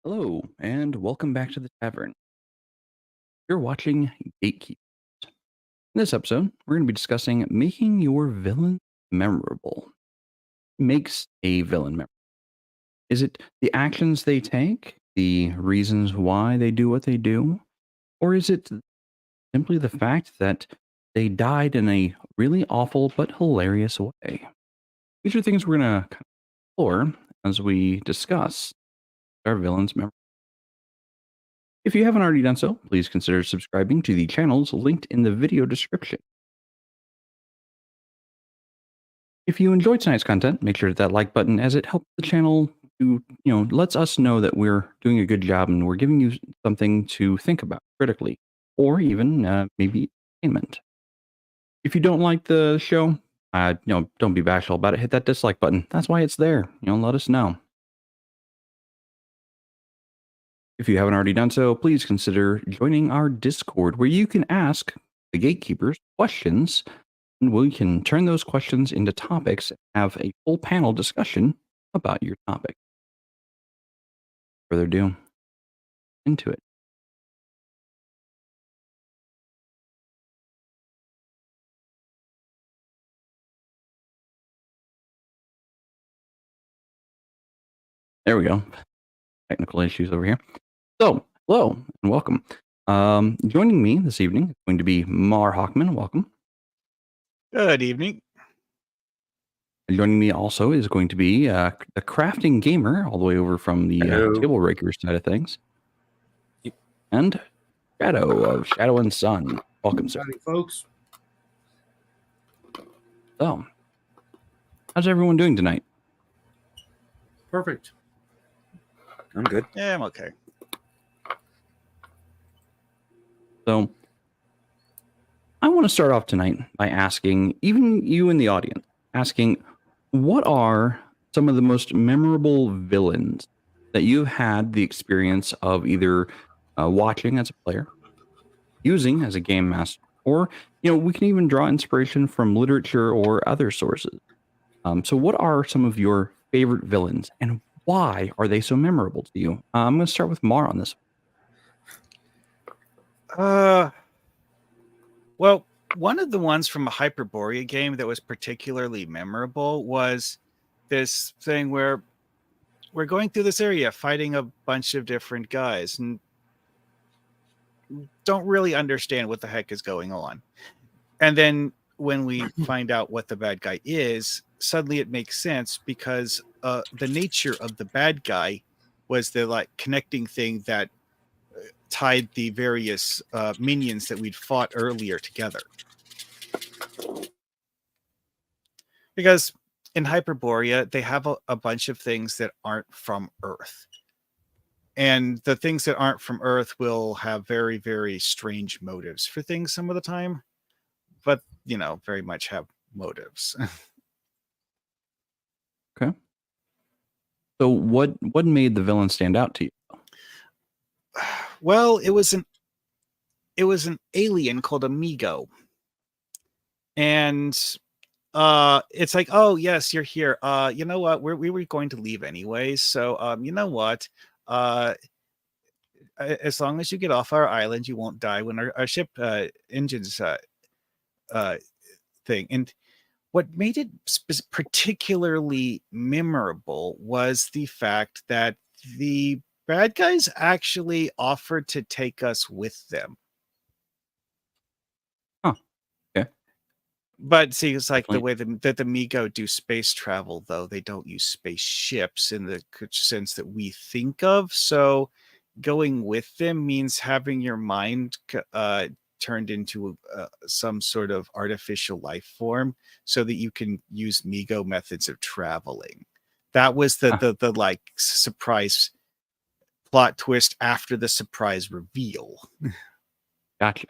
Hello, and welcome back to the tavern. You're watching Gatekeepers. In this episode, we're going to be discussing making your villain memorable. Makes a villain memorable. Is it the actions they take, the reasons why they do what they do, or is it simply the fact that they died in a really awful but hilarious way? These are things we're going to explore as we discuss our villains' memorable. If you haven't already done so, please consider subscribing to the channels linked in the video description. If you enjoyed tonight's content, make sure to hit that like button as it helps the channel to, lets us know that we're doing a good job and we're giving you something to think about critically, or even maybe entertainment. If you don't like the show, don't be bashful about it. Hit that dislike button. That's why it's there. Let us know. If you haven't already done so, please consider joining our Discord where you can ask the gatekeepers questions and we can turn those questions into topics and have a full panel discussion about your topic. Further ado, into it. There we go. Technical issues over here. So, hello and welcome. Joining me this evening is going to be MarHawkman. Welcome. Good evening. And joining me also is going to be the crafting gamer, all the way over from the table rakers side of things. Yep. And Shadow of Shadow and Sun. Welcome, sir. Howdy, folks. So, how's everyone doing tonight? Perfect. I'm good. Yeah, I'm okay. So, I want to start off tonight by asking, even you in the audience, asking, what are some of the most memorable villains that you've had the experience of either watching as a player, using as a game master, or, we can even draw inspiration from literature or other sources. So what are some of your favorite villains and why are they so memorable to you? I'm going to start with Mar on this. Well, one of the ones from a Hyperborea game that was particularly memorable was this thing where we're going through this area fighting a bunch of different guys and don't really understand what the heck is going on. And then when we find out what the bad guy is, suddenly it makes sense because the nature of the bad guy was the connecting thing that tied the various minions that we'd fought earlier together. Because in Hyperborea, they have a bunch of things that aren't from Earth. And the things that aren't from Earth will have very, very strange motives for things some of the time. But, very much have motives. Okay. So what made the villain stand out to you? Well, it was an alien called Amigo. And it's like, oh yes, you're here. You know what? We were going to leave anyways. So you know what? As long as you get off our island, you won't die when our ship engines thing. And what made it particularly memorable was the fact that the bad guys actually offered to take us with them. Huh. Okay. But see, it's like Definitely. the way that the Migo do space travel, though they don't use spaceships in the sense that we think of. So going with them means having your mind turned into some sort of artificial life form so that you can use Migo methods of traveling. That was the like surprise plot twist after the surprise reveal. Gotcha.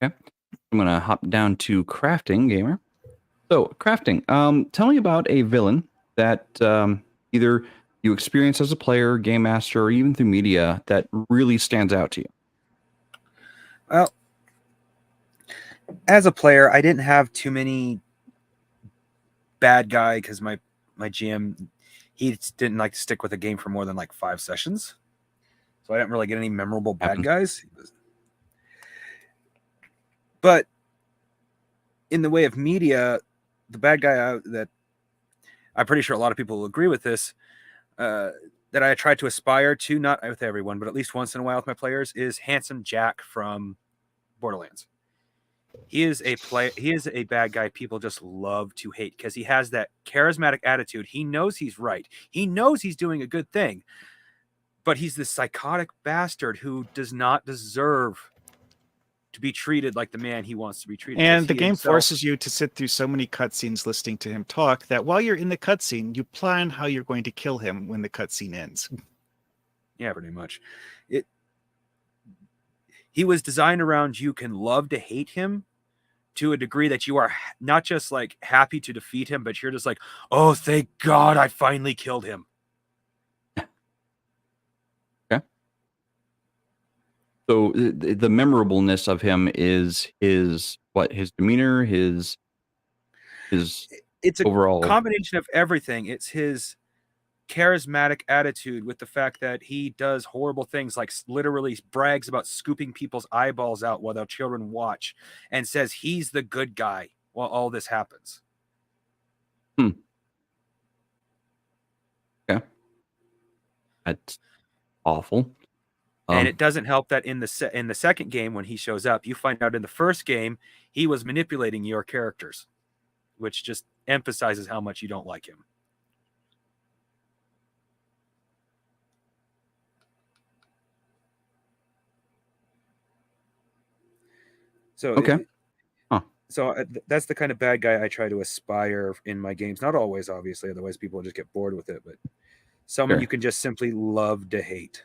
Okay. I'm going to hop down to crafting gamer. So crafting, tell me about a villain that either you experience as a player, game master, or even through media that really stands out to you. Well, as a player, I didn't have too many bad guy because my my GM, he didn't like to stick with a game for more than like 5 sessions, so I didn't really get any memorable bad guys. But in the way of media, the bad guy that I'm pretty sure a lot of people will agree with this, that I try to aspire to, not with everyone, but at least once in a while with my players, is Handsome Jack from Borderlands. He is a bad guy people just love to hate because he has that charismatic attitude. He knows he's right. He knows he's doing a good thing, but he's this psychotic bastard who does not deserve to be treated like the man he wants to be treated. And the game forces you to sit through so many cutscenes listening to him talk that while you're in the cutscene, you plan how you're going to kill him when the cutscene ends. Yeah, pretty much. He was designed around you can love to hate him to a degree that you are not just like happy to defeat him, but you're just like, oh, thank God I finally killed him. Okay. So the memorableness of him is his demeanor, his it's a overall combination of everything. It's his charismatic attitude with the fact that he does horrible things, like literally brags about scooping people's eyeballs out while their children watch and says he's the good guy while all this happens. Okay. That's awful. And it doesn't help that in the second game, when he shows up, you find out in the first game he was manipulating your characters, which just emphasizes how much you don't like him. So okay. So that's the kind of bad guy I try to aspire in my games. Not always, obviously, otherwise people will just get bored with it. But someone you can just simply love to hate.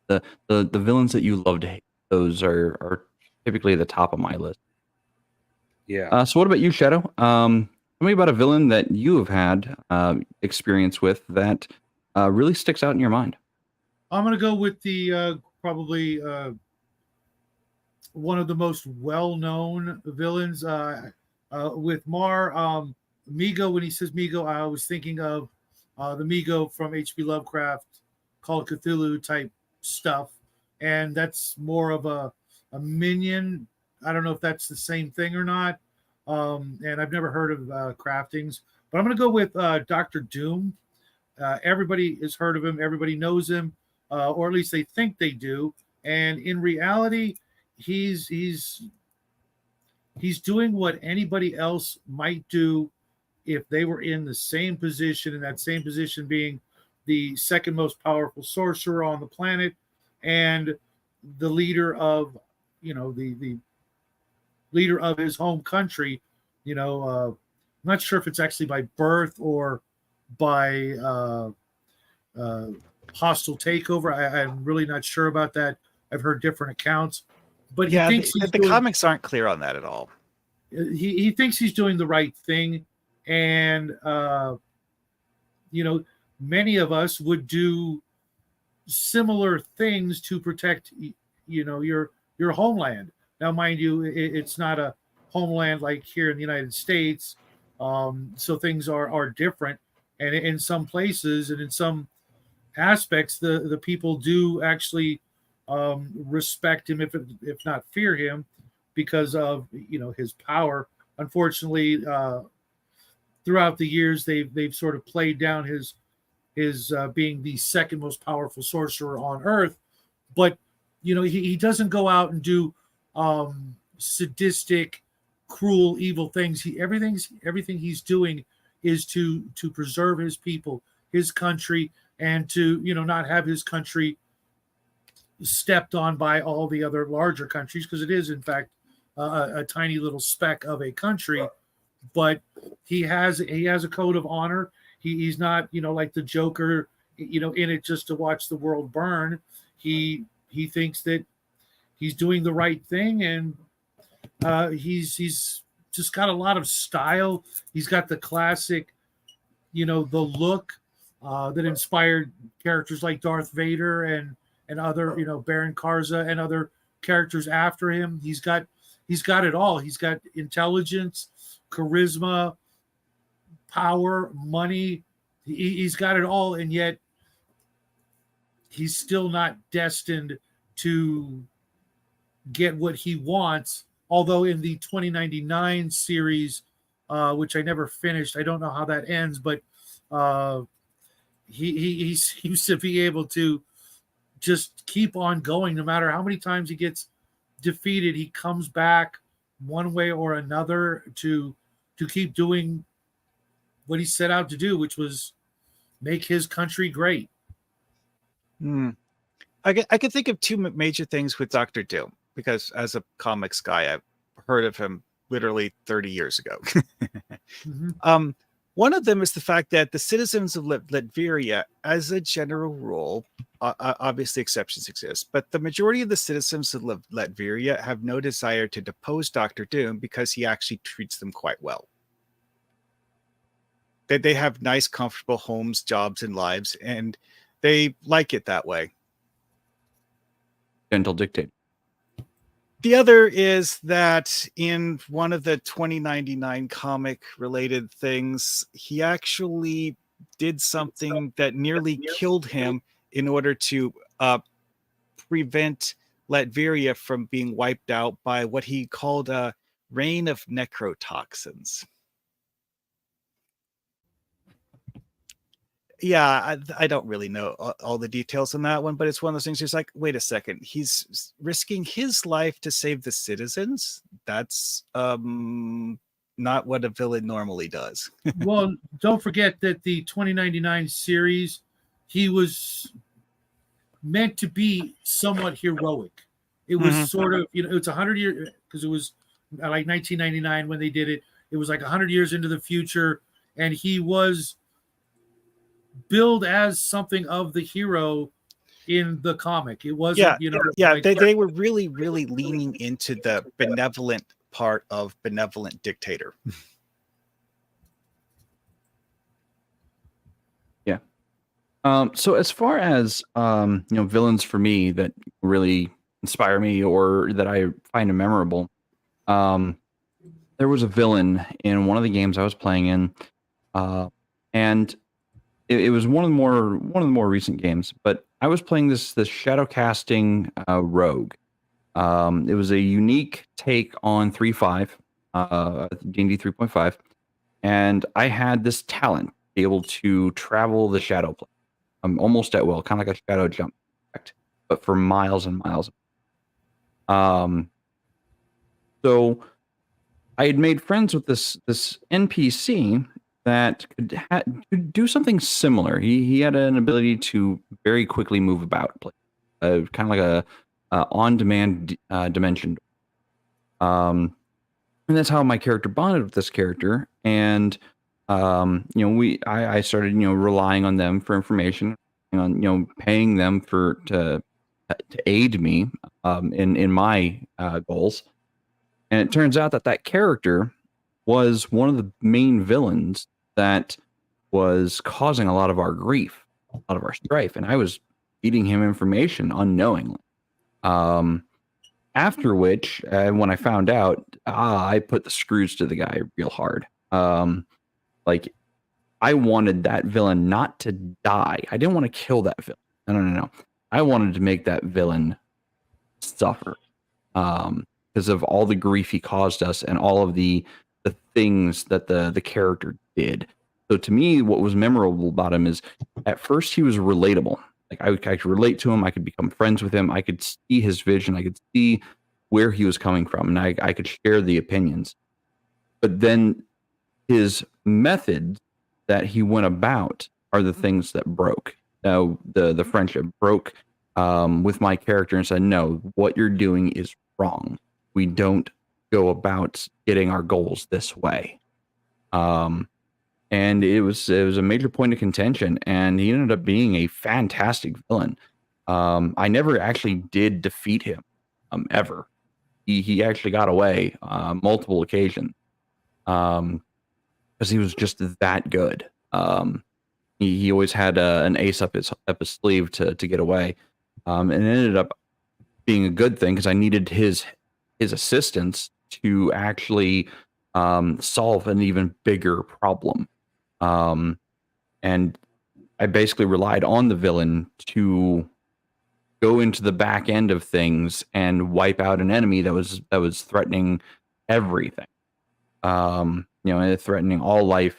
The villains that you love to hate, those are typically the top of my list. Yeah. So what about you, Shadow? Tell me about a villain that you have had experience with that really sticks out in your mind. I'm going to go with the probably one of the most well-known villains with Migo. When he says Migo, I was thinking of the Migo from H.P. Lovecraft, Call of Cthulhu type stuff, and that's more of a minion. I don't know if that's the same thing or not, and I've never heard of craftings, but I'm going to go with Dr. Doom. Everybody has heard of him. Everybody knows him, or at least they think they do. And in reality, he's doing what anybody else might do if they were in the same position, and that same position being the second most powerful sorcerer on the planet and the leader of, the leader of his home country. I'm not sure if it's actually by birth or by hostile takeover. I'm really not sure about that. I've heard different accounts, but he thinks the comics aren't clear on that at all. He thinks he's doing the right thing, and many of us would do similar things to protect, your homeland. Now, mind you, it's not a homeland like here in the United States, so things are different, and in some places and in some aspects, the people do actually respect him, if not fear him, because of his power. Unfortunately, throughout the years, they've sort of played down his being the second most powerful sorcerer on Earth, but he doesn't go out and do sadistic, cruel, evil things. Everything he's doing is to preserve his people, his country, and to not have his country stepped on by all the other larger countries, because it is in fact a tiny little speck of a country. But he has a code of honor. He's not like the Joker, in it just to watch the world burn. He thinks that he's doing the right thing, and he's just got a lot of style. He's got the classic, the look that inspired characters like Darth Vader and other, Baron Karza and other characters after him. He's got it all. He's got intelligence, charisma, power, money. He's got it all, and yet he's still not destined to get what he wants. Although in the 2099 series, which I never finished, I don't know how that ends, but he seems to be able to just keep on going no matter how many times he gets defeated. He comes back one way or another to keep doing what he set out to do, which was make his country great. I could think of two major things with Doctor Doom, because as a comics guy, I've heard of him literally 30 years ago. Mm-hmm. One of them is the fact that the citizens of Latveria, as a general rule, obviously exceptions exist, but the majority of the citizens of Latveria have no desire to depose Doctor Doom because he actually treats them quite well. They have nice, comfortable homes, jobs, and lives, and they like it that way. Gentle dictator. The other is that in one of the 2099 comic related things, he actually did something that nearly killed him in order to prevent Latveria from being wiped out by what he called a rain of necrotoxins. Yeah, I don't really know all the details on that one, but it's one of those things. It's like, wait a second, he's risking his life to save the citizens. That's not what a villain normally does. Well, don't forget that the 2099 series, he was meant to be somewhat heroic. It was sort of, it's 100 years, because it was like 1999 when they did it. It was like 100 years into the future, and he was billed as something of the hero in the comic. It wasn't, they were really, really leaning into the benevolent part of benevolent dictator. Yeah. So as far as villains for me that really inspire me or that I find memorable, there was a villain in one of the games I was playing in, and it was one of the more recent games. But I was playing this shadow casting rogue. It was a unique take on 3.5, D&D 3.5, and I had this talent to be able to travel the shadow plane, almost at will, kind of like a shadow jump effect, but for miles and miles. So I had made friends with this NPC that could do something similar. He had an ability to very quickly move about, kind of like a on-demand dimension. And that's how my character bonded with this character. And I started relying on them for information, on paying them to aid me in my goals. And it turns out that character was one of the main villains that was causing a lot of our grief, a lot of our strife, and I was feeding him information unknowingly. After which, when I found out, I put the screws to the guy real hard. Like, I wanted that villain not to die. I didn't want to kill that villain. No. I wanted to make that villain suffer. Because of all the grief he caused us and all of the things that the character did. So to me, what was memorable about him is at first he was relatable. Like I could relate to him. I could become friends with him. I could see his vision. I could see where he was coming from, and I could share the opinions. But then his methods that he went about are the things that broke. Now the friendship broke with my character and said, no, what you're doing is wrong. We don't go about getting our goals this way. And it was a major point of contention, and he ended up being a fantastic villain. I never actually did defeat him ever. He actually got away multiple occasions because he was just that good. He always had an ace up his sleeve to get away, and it ended up being a good thing because I needed his assistance to actually solve an even bigger problem. And I basically relied on the villain to go into the back end of things and wipe out an enemy that was threatening everything. And threatening all life,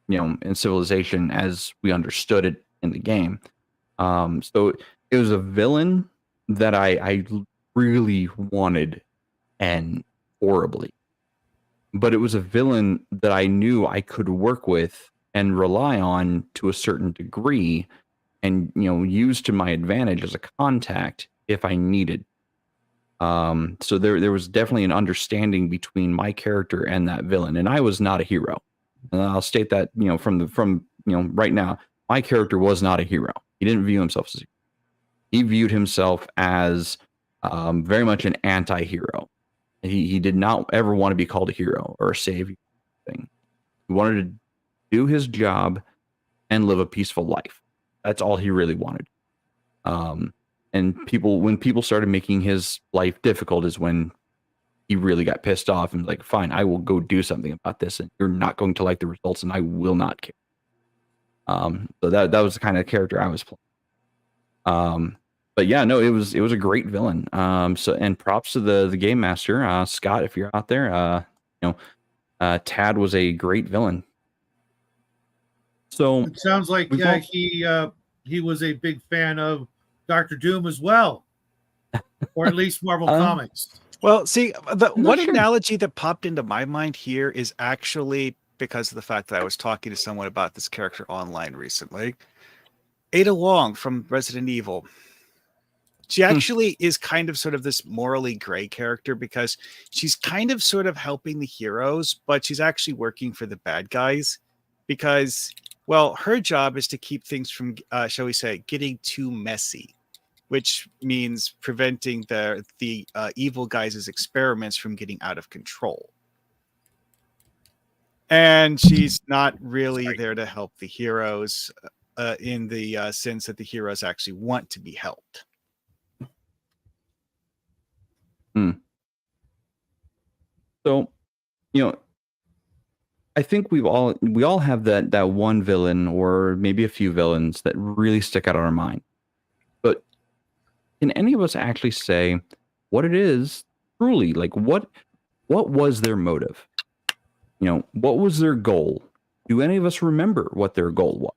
in civilization as we understood it in the game. So it was a villain that I really wanted and horribly. But it was a villain that I knew I could work with and rely on to a certain degree and, use to my advantage as a contact if I needed. So there was definitely an understanding between my character and that villain, and I was not a hero. And I'll state that, from right now, my character was not a hero. He didn't view himself as a hero. He viewed himself as very much an anti-hero. He did not ever want to be called a hero or a savior thing. He wanted to do his job and live a peaceful life. That's all he really wanted. And when people started making his life difficult is when he really got pissed off and was like, fine, I will go do something about this, and you're not going to like the results, and I will not care. So that was the kind of character I was playing. But yeah, no, it was a great villain. And props to the game master, Scott, if you're out there. Tad was a great villain. So it sounds like he was a big fan of Dr. Doom as well, or at least Marvel Comics. Well, see, one analogy that popped into my mind here is actually because of the fact that I was talking to someone about this character online recently. Ada Wong from Resident Evil. She actually is kind of sort of this morally gray character because she's kind of sort of helping the heroes, but she's actually working for the bad guys because, well, her job is to keep things from, shall we say, getting too messy, which means preventing the evil guys' experiments from getting out of control. And she's not really there to help the heroes in the sense that the heroes actually want to be helped. So, I think we all have that one villain or maybe a few villains that really stick out on our mind. But can any of us actually say what it is truly? Like what was their motive? What was their goal? Do any of us remember what their goal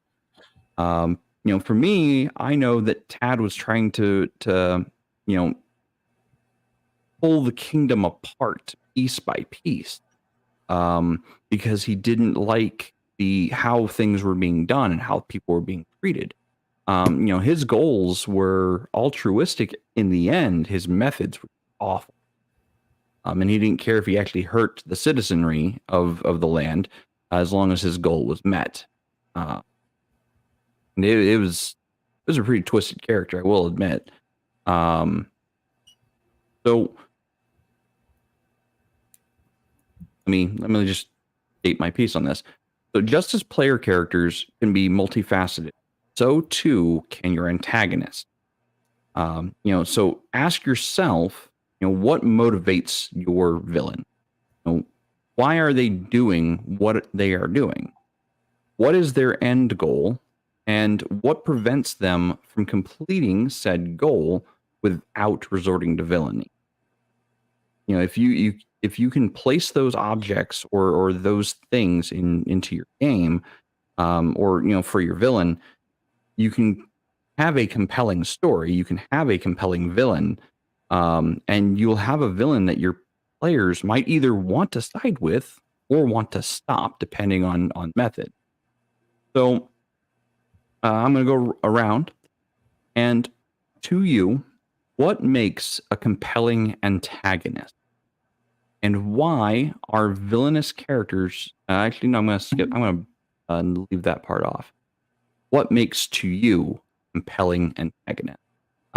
was? For me, I know that Tad was trying to pull the kingdom apart piece by piece, because he didn't like how things were being done and how people were being treated. His goals were altruistic in the end. His methods were awful. And he didn't care if he actually hurt the citizenry of the land, as long as his goal was met. And it was a pretty twisted character, I will admit. So let me just state my piece on this. So just as player characters can be multifaceted, so too can your antagonist. So ask yourself, what motivates your villain? Why are they doing what they are doing? What is their end goal? And what prevents them from completing said goal without resorting to villainy? If you can place those objects or those things into your game, or for your villain, you can have a compelling story. You can have a compelling villain, and you'll have a villain that your players might either want to side with or want to stop, depending on method. So I'm going to go around, and to you, what makes a compelling antagonist? And why are villainous characters... actually, no, I'm going to skip. I'm going to leave that part off. What makes to you compelling antagonist?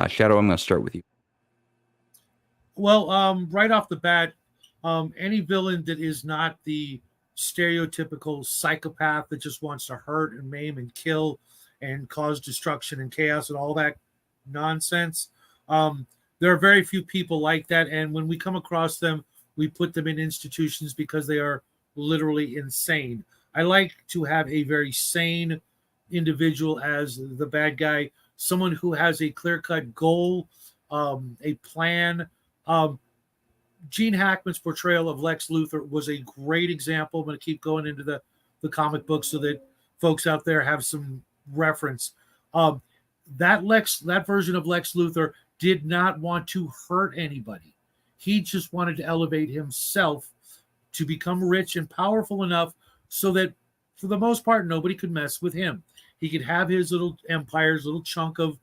Shadow, I'm going to start with you. Well, right off the bat, any villain that is not the stereotypical psychopath that just wants to hurt and maim and kill and cause destruction and chaos and all that nonsense. There are very few people like that. And when we come across them, we put them in institutions because they are literally insane. I like to have a very sane individual as the bad guy, someone who has a clear-cut goal, a plan. Um, Gene Hackman's portrayal of Lex Luthor was a great example. I'm going to keep going into the comic book so that folks out there have some reference. Um, that version of Lex Luthor did not want to hurt anybody. He just wanted to elevate himself to become rich and powerful enough so that, for the most part, nobody could mess with him. He could have his little empire, his little chunk of,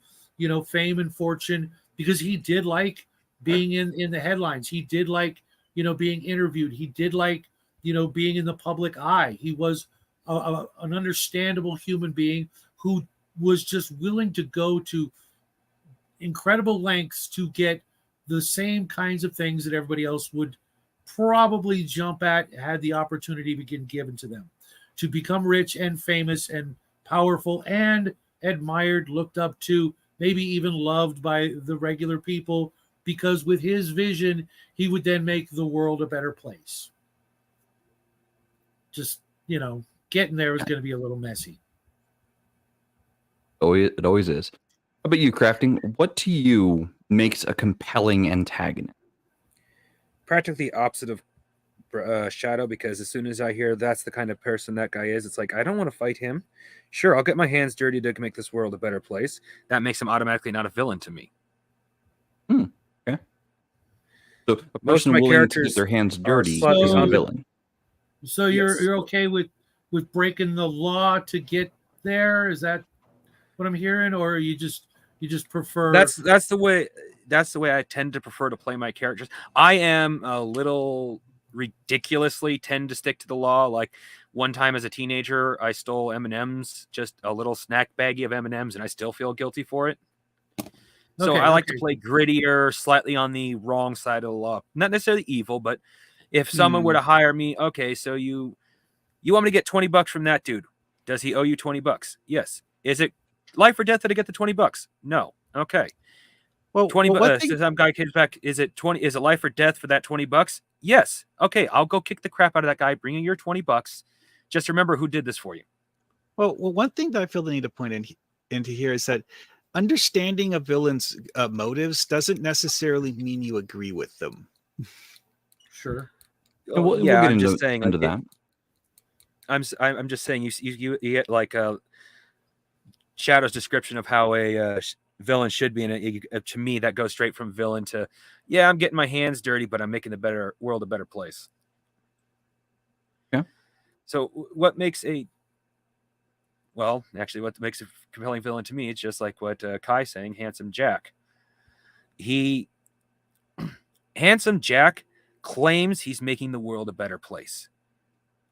fame and fortune, because he did like being in the headlines. He did like, being interviewed. He did like, being in the public eye. He was an understandable human being who was just willing to go to incredible lengths to get the same kinds of things that everybody else would probably jump at had the opportunity begin given to them, to become rich and famous and powerful and admired, looked up to, maybe even loved by the regular people, because with his vision, he would then make the world a better place. Just, getting there was going to be a little messy. Oh, it always is. How about you, Crafting? What to you makes a compelling antagonist? Practically opposite of Shadow, because as soon as I hear that's the kind of person that guy is, it's like, I don't want to fight him. Sure, I'll get my hands dirty to make this world a better place. That makes him automatically not a villain to me. Okay. So a Most of person my willing to characters get their hands are dirty slightly is a zombie. villain. So Yes. you're okay with breaking the law to get there? Is that what I'm hearing, or you just prefer? That's the way I tend to prefer to play my characters. I am a little ridiculously tend to stick to the law. Like one time as a teenager, I stole M&Ms, just a little snack baggie of M&Ms, and I still feel guilty for it. So Okay, I like okay. to play grittier, slightly on the wrong side of the law. Not necessarily evil, but if someone were to hire me, okay, so you want me to get $20 from that dude. Does he owe you $20? Yes. Is it life or death that I get the $20? No. Okay. Well, $20. Some guy comes back. Is it life or death for that $20? Yes. Okay. I'll go kick the crap out of that guy. Bring you your $20. Just remember who did this for you. Well, one thing that I feel the need to point into here is that understanding a villain's motives doesn't necessarily mean you agree with them. Sure. We'll get I'm into just saying that. I'm just saying you get like Shadow's description of how a villain should be, and to me that goes straight from villain to, yeah, I'm getting my hands dirty, but I'm making the world a better place. Yeah. So what makes a compelling villain to me, it's just like what Kai's saying, Handsome Jack. Handsome Jack claims he's making the world a better place.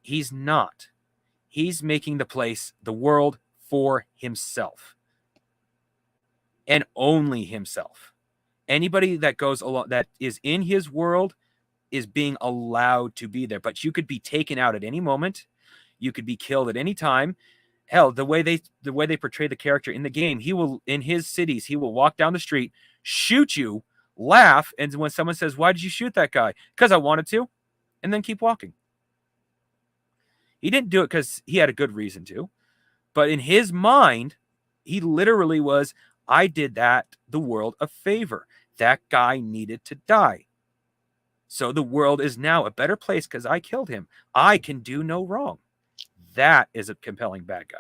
He's not. He's making the world for himself. And only himself. Anybody that goes along, that is in his world, is being allowed to be there. But you could be taken out at any moment. You could be killed at any time. Hell, the way they portray the character in the game, he will, in his cities, he will walk down the street, shoot you, laugh, and when someone says, "Why did you shoot that guy?" Because I wanted to, and then keep walking. He didn't do it because he had a good reason to. But in his mind, he literally was, I did the world a favor. That guy needed to die. So the world is now a better place because I killed him. I can do no wrong. That is a compelling bad guy.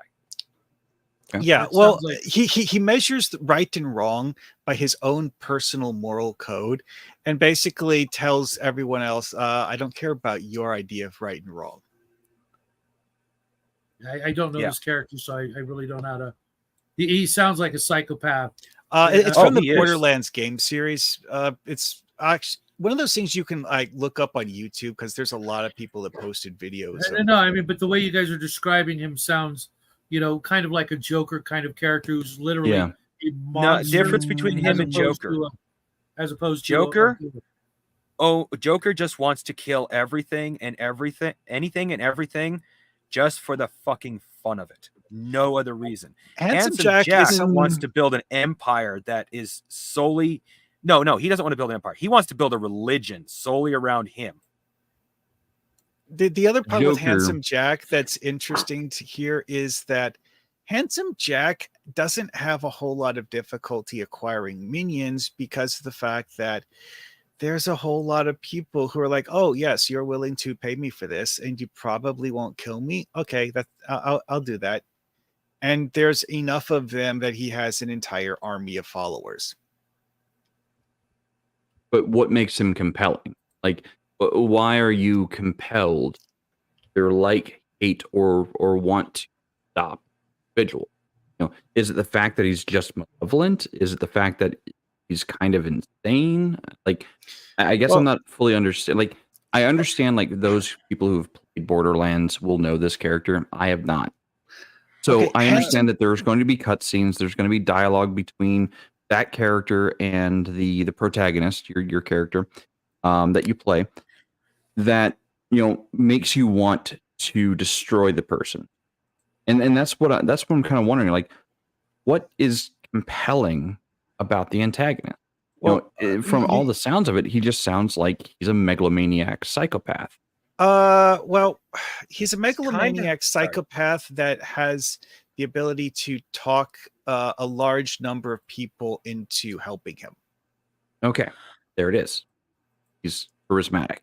Okay. Yeah, well, he measures the right and wrong by his own personal moral code and basically tells everyone else, I don't care about your idea of right and wrong. I don't know this character, so I really don't know how to. He sounds like a psychopath. It's from the is. Borderlands game series. It's actually one of those things you can like look up on YouTube because there's a lot of people that posted videos. No, I mean, but the way you guys are describing him sounds, kind of like a Joker kind of character who's literally a monster. No, difference between him and Joker. As opposed to Joker. Joker just wants to kill anything and everything, just for the fucking fun of it. No other reason. Handsome Jack wants to build an empire that is solely. No, he doesn't want to build an empire. He wants to build a religion solely around him. The other part with Joker. Handsome Jack that's interesting to hear is that Handsome Jack doesn't have a whole lot of difficulty acquiring minions because of the fact that there's a whole lot of people who are like, oh yes, you're willing to pay me for this and you probably won't kill me. Okay, I'll do that. And there's enough of them that he has an entire army of followers. But what makes him compelling? Like, why are you compelled or like, hate, or want to stop individual? Is it the fact that he's just malevolent? Is it the fact that he's kind of insane? Like, I guess I'm not fully understand. Like, I understand like those people who've played Borderlands will know this character. I have not. So Okay, I understand that there's going to be cutscenes. There's going to be dialogue between that character and the protagonist, your character, that you play, that makes you want to destroy the person, and that's what I'm kind of wondering. Like, what is compelling about the antagonist? From all the sounds of it, he just sounds like he's a megalomaniac psychopath. Well, he's a megalomaniac psychopath that has the ability to talk a large number of people into helping him. Okay, there it is. He's charismatic.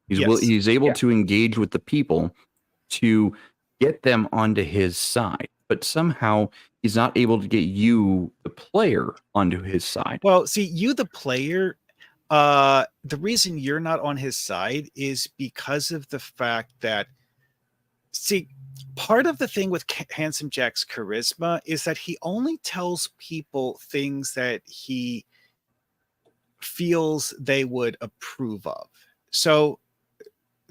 Yes. He's able to engage with the people to get them onto his side, but somehow he's not able to get you, the player, onto his side. Well, see, you, the player, the reason you're not on his side is because of the fact that, see, part of the thing with Handsome Jack's charisma is that he only tells people things that he feels they would approve of. So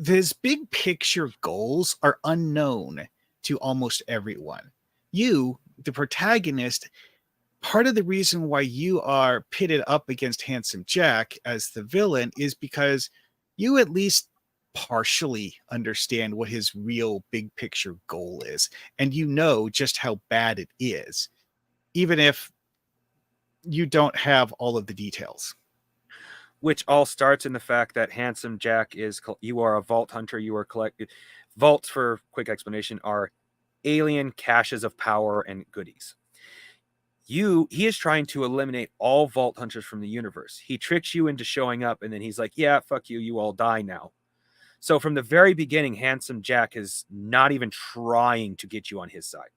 his big picture goals are unknown to almost everyone. You, the protagonist, part of the reason why you are pitted up against Handsome Jack as the villain is because you at least partially understand what his real big picture goal is. And you know just how bad it is, even if you don't have all of the details. Which all starts in the fact that Handsome Jack you are a vault hunter. You are collecting vaults, for quick explanation, are alien caches of power and goodies. He is trying to eliminate all vault hunters from the universe. He tricks you into showing up, and then he's like, yeah, fuck you, you all die now. So from the very beginning, Handsome Jack is not even trying to get you on his side.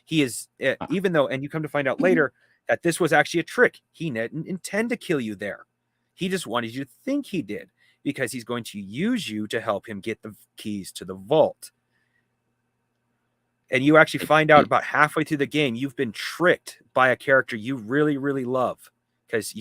He is, even though, and you come to find out later that this was actually a trick. He didn't intend to kill you there. He just wanted you to think he did, because he's going to use you to help him get the keys to the vault. And you actually find out about halfway through the game, you've been tricked by a character you really, really love. Because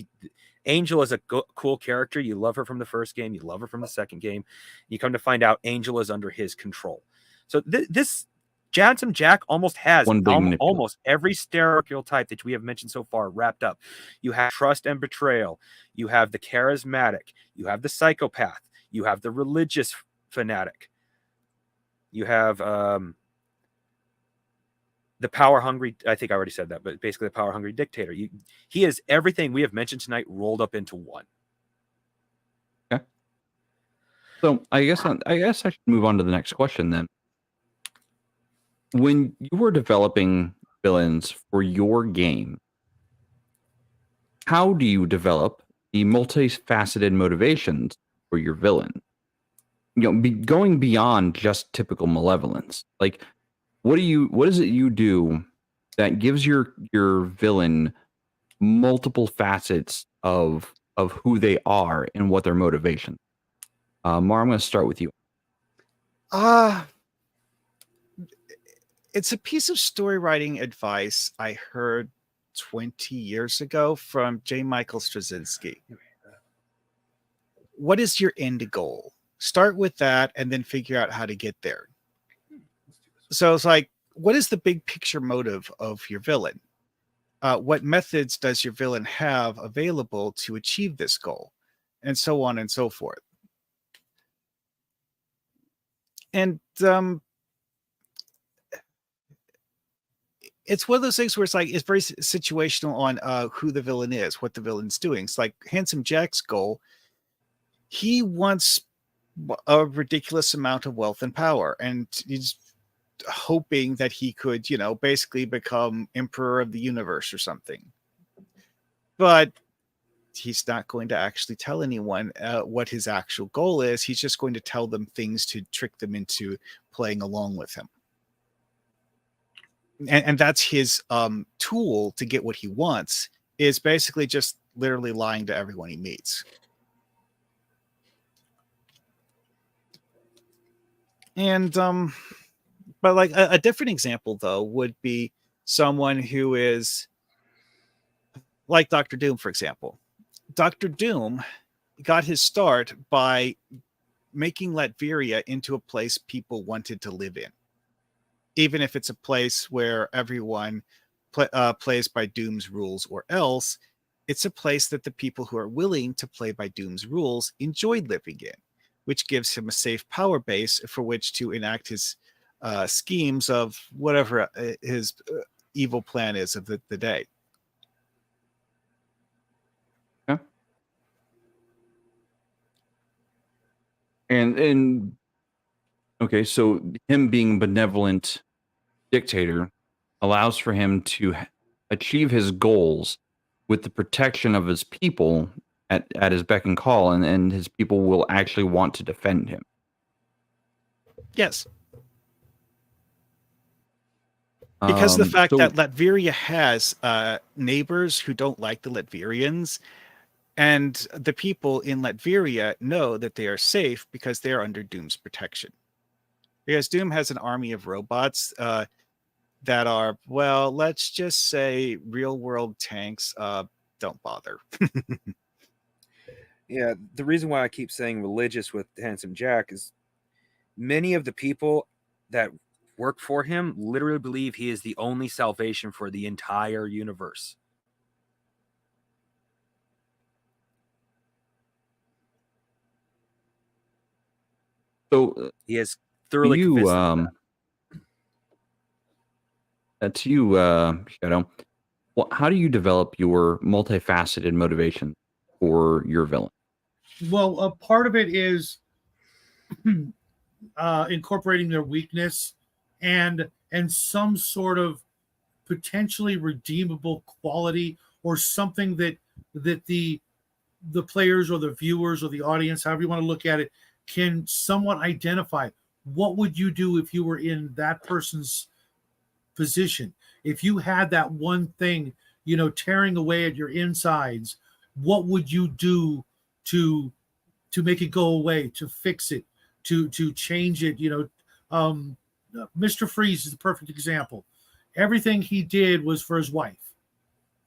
Angel is a cool character. You love her from the first game. You love her from the second game. You come to find out Angel is under his control. So this Handsome Jack almost has almost every stereotype that we have mentioned so far wrapped up. You have trust and betrayal. You have the charismatic. You have the psychopath. You have the religious fanatic. You have the power-hungry, I think I already said that, but basically the power-hungry dictator. He is everything we have mentioned tonight rolled up into one. Okay. So I guess I should move on to the next question then. When you were developing villains for your game, how do you develop the multifaceted motivations for your villain? Going beyond just typical malevolence. Like, what is it you do that gives your villain multiple facets of who they are and what their motivation? Mar, I'm going to start with you. It's a piece of story writing advice I heard 20 years ago from J. Michael Straczynski. What is your end goal? Start with that and then figure out how to get there. So it's like, what is the big picture motive of your villain? What methods does your villain have available to achieve this goal? And so on and so forth. And it's one of those things where it's like, it's very situational on who the villain is, what the villain's doing. It's like Handsome Jack's goal. He wants a ridiculous amount of wealth and power, and he's hoping that he could, basically become emperor of the universe or something. But he's not going to actually tell anyone what his actual goal is. He's just going to tell them things to trick them into playing along with him. And that's his tool to get what he wants, is basically just literally lying to everyone he meets. And but like a different example though would be someone who is like Dr. Doom, for example. Dr. Doom got his start by making Latveria into a place people wanted to live in, even if it's a place where everyone plays by Doom's rules, or else it's a place that the people who are willing to play by Doom's rules enjoyed living in, which gives him a safe power base for which to enact his schemes of whatever his evil plan is of the day. Yeah. And okay, so him being a benevolent dictator allows for him to achieve his goals with the protection of his people at his beck and call, and his people will actually want to defend him. Yes. Because of the fact that Latveria has neighbors who don't like the Latverians, and the people in Latveria know that they are safe because they are under Doom's protection. Because Doom has an army of robots that are, well, let's just say real-world tanks. Don't bother. Yeah, the reason why I keep saying religious with Handsome Jack is many of the people that work for him literally believe he is the only salvation for the entire universe. So he is thoroughly convinced that's you, Shadow. Well, how do you develop your multifaceted motivation for your villain? Well, a part of it is incorporating their weakness and some sort of potentially redeemable quality, or something that the players or the viewers or the audience, however you want to look at it, can somewhat identify. What would you do if you were in that person's position? If you had that one thing, tearing away at your insides, what would you do to make it go away, to fix it, to change it? Mr. Freeze is the perfect example. Everything he did was for his wife.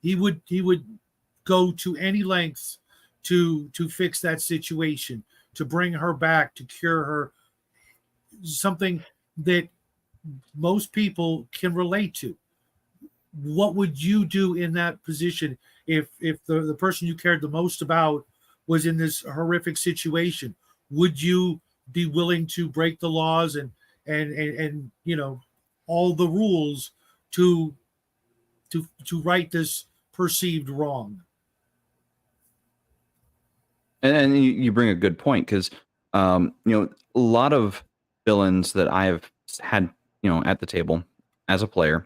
He would go to any lengths to fix that situation, to bring her back, to cure her. Something that most people can relate to. What would you do in that position if the person you cared the most about was in this horrific situation? Would you be willing to break the laws and all the rules to right this perceived wrong? And you bring a good point, because a lot of villains that I have had at the table as a player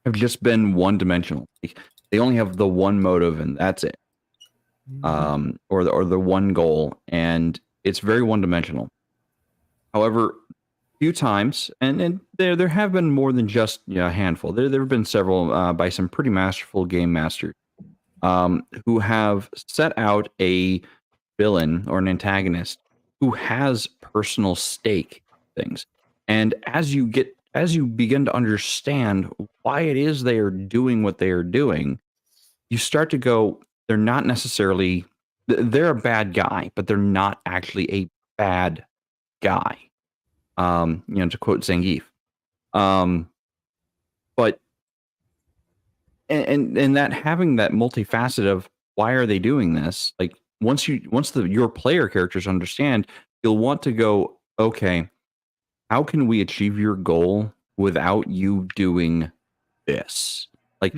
have just been one-dimensional. They only have the one motive, and that's it. Or the one goal, and it's very one-dimensional. However, a few times, and there have been more than just a handful. There have been several by some pretty masterful game masters who have set out a villain or an antagonist who has personal stake in things. And as you begin to understand why it is they are doing what they are doing, you start to go, they're not necessarily, they're a bad guy, but they're not actually a bad guy. To quote Zangief. But and that having that multifaceted of why are they doing this? Like once your player characters understand, you'll want to go, okay, how can we achieve your goal without you doing this? Like,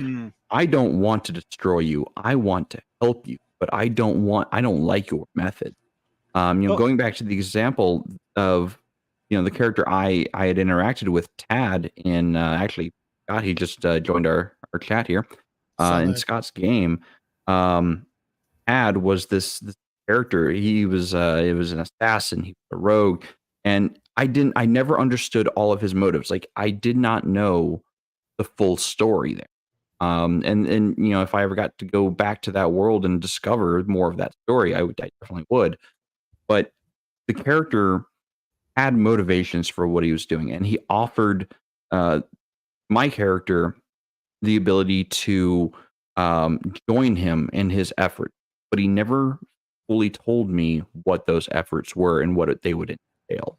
I don't want to destroy you. I want to help you, but I don't like your method. Oh. Going back to the example of, the character I had interacted with, Tad, in actually, God, he just joined our chat here. Saw In that. Scott's game, Tad was this character. He was it was an assassin, he was a rogue, and I never understood all of his motives. Like, I did not know the full story there. And if I ever got to go back to that world and discover more of that story, I definitely would. But the character had motivations for what he was doing, and he offered uh, my character the ability to join him in his effort, but he never fully told me what those efforts were and what they would entail,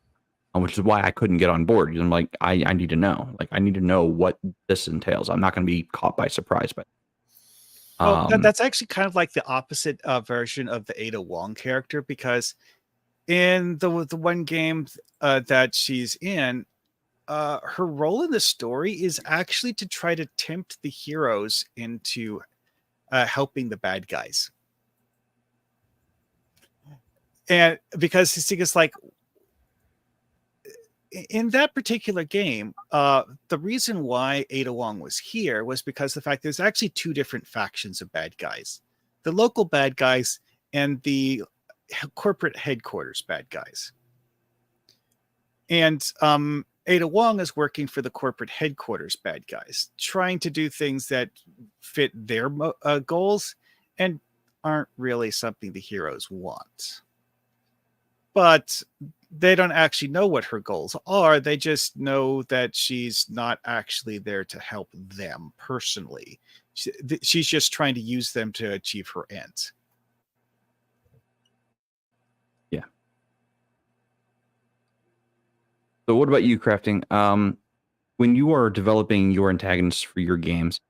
which is why I couldn't get on board. I'm like, I need to know. Like, I need to know what this entails. I'm not going to be caught by surprise. But Well, that's actually kind of like the opposite version of the Ada Wong character, because in the one game that she's in, her role in the story is actually to try to tempt the heroes into helping the bad guys. And because it's like, in that particular game, the reason why Ada Wong was here was because the fact there's actually two different factions of bad guys: the local bad guys and the corporate headquarters bad guys. And Ada Wong is working for the corporate headquarters bad guys, trying to do things that fit their goals and aren't really something the heroes want. But they don't actually know what her goals are. They just know that she's not actually there to help them personally. She's just trying to use them to achieve her ends. yeah. So what about you, Crafting? When you are developing your antagonists for your games,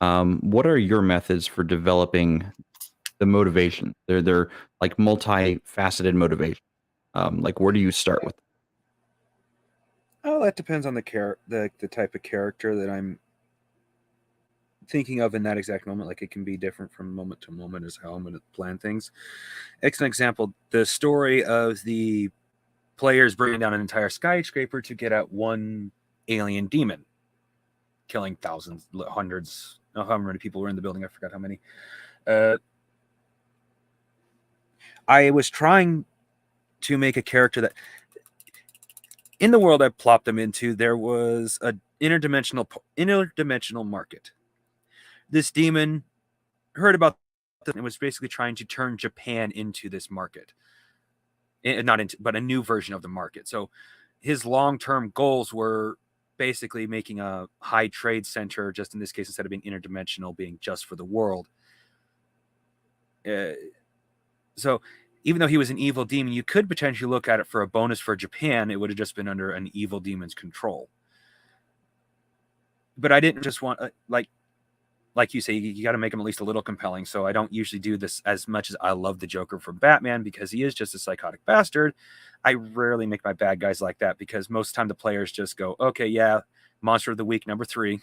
what are your methods for developing the motivation? They're like multifaceted motivation. Like, where do you start with? Oh, that depends on the type of character that I'm thinking of in that exact moment. Like, it can be different from moment to moment as how I'm going to plan things. As an example, the story of the players bringing down an entire skyscraper to get at one alien demon, killing thousands, hundreds, however many people were in the building. I forgot how many. I was trying to make a character that, in the world I plopped them into, there was an interdimensional market. This demon heard about this and was basically trying to turn Japan into this market. Not into, but a new version of the market. So his long-term goals were basically making a high trade center, just in this case, instead of being interdimensional, being just for the world. So even though he was an evil demon, you could potentially look at it for a bonus for Japan. It would have just been under an evil demon's control. But I didn't just want, like you say, you got to make him at least a little compelling. So I don't usually do this as much as I love the Joker from Batman, because he is just a psychotic bastard. I rarely make my bad guys like that, because most of the time the players just go, okay, yeah, Monster of the Week number 3.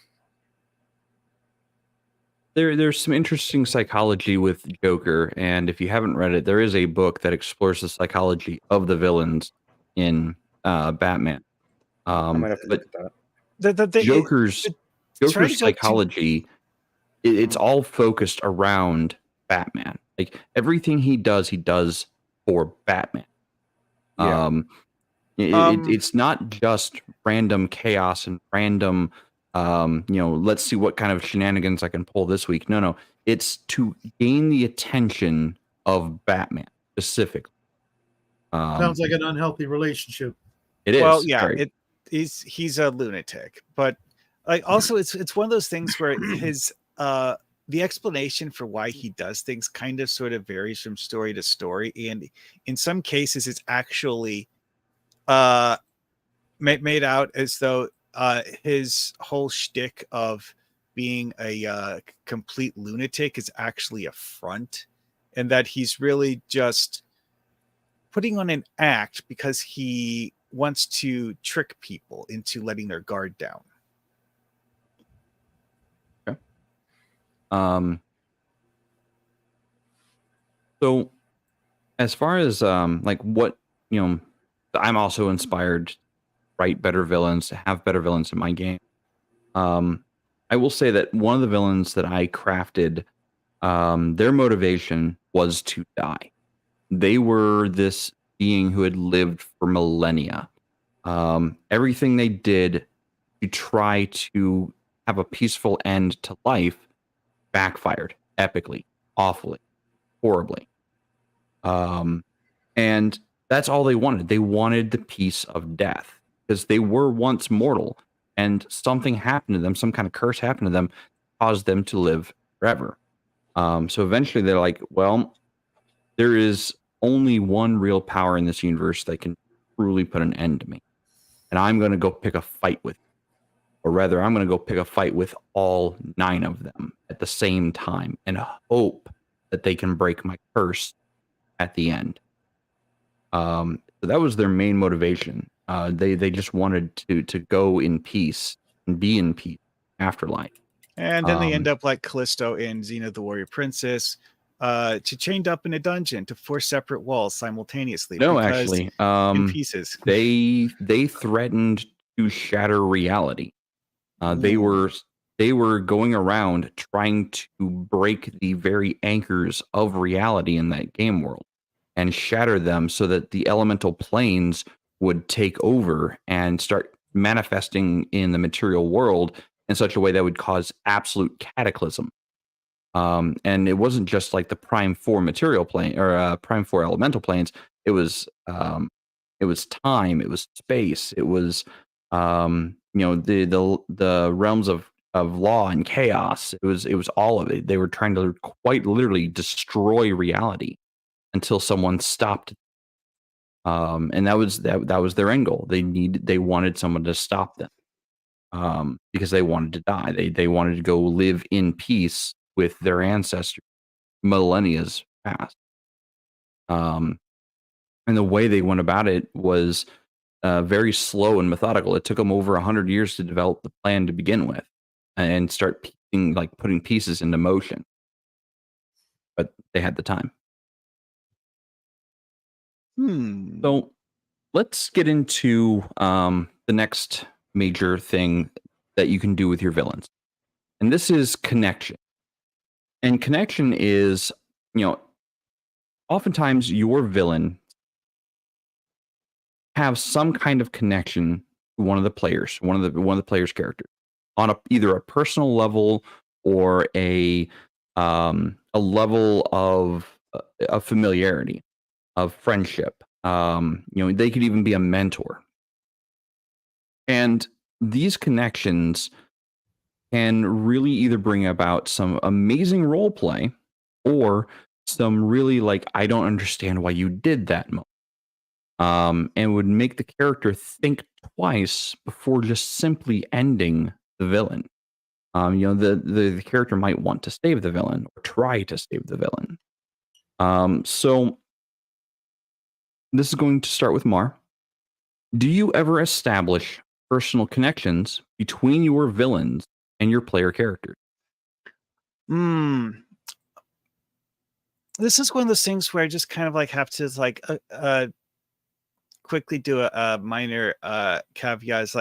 There's some interesting psychology with Joker, and if you haven't read it, there is a book that explores the psychology of the villains in Batman. I might have to But look at that. Joker's trying to go psychology, it's all focused around Batman. Like, everything he does for Batman. Yeah. It's not just random chaos and random, let's see what kind of shenanigans I can pull this week. No, it's to gain the attention of Batman specifically. Sounds like an unhealthy relationship. It is. Well, yeah, Sorry. he's a lunatic, but like also it's one of those things where his the explanation for why he does things kind of sort of varies from story to story, and in some cases it's actually made out as though his whole shtick of being a complete lunatic is actually a front, and that he's really just putting on an act because he wants to trick people into letting their guard down. Okay. So as far as like what, you know, I'm also inspired to write better villains, to have better villains in my game. I will say that one of the villains that I crafted, their motivation was to die. They were this being who had lived for millennia. Everything they did to try to have a peaceful end to life backfired epically, awfully, horribly. And that's all they wanted. They wanted the peace of death because they were once mortal and something happened to them, some kind of curse happened to them, caused them to live forever. So eventually they're like, well, there is only one real power in this universe that can truly put an end to me. And I'm going to go pick a fight with, or rather, I'm going to go pick a fight with all 9 of them at the same time and hope that they can break my curse at the end. So that was their main motivation. They just wanted to go in peace and be in peace afterlife. And then they end up like Callisto in Xena the Warrior Princess, to chained up in a dungeon to 4 separate walls simultaneously. No, because actually, in pieces. they threatened to shatter reality. They were going around trying to break the very anchors of reality in that game world and shatter them so that the elemental planes would take over and start manifesting in the material world in such a way that would cause absolute cataclysm. And it wasn't just like the Prime 4 material plane or Prime 4 elemental planes. It was time, it was space, it was the realms of law and chaos. It was all of it. They were trying to quite literally destroy reality until someone stopped. And that was their end goal. They wanted someone to stop them, because they wanted to die. They wanted to go live in peace with their ancestors millennia's past. And the way they went about it was very slow and methodical. It took them over 100 years to develop the plan to begin with and start putting pieces into motion. But they had the time. So let's get into the next major thing that you can do with your villains. And this is connection. And connection is, oftentimes your villain have some kind of connection to one of the players, one of the player's characters, on either a personal level or a level of familiarity, of friendship. They could even be a mentor. And these connections can really either bring about some amazing role play or some really I don't understand why you did that moment. And would make the character think twice before just simply ending the villain. The character might want to save the villain or try to save the villain. So this is going to start with Mar. Do you ever establish personal connections between your villains and your player characters? This is one of those things where I just kind of have to quickly do a minor caveat. Is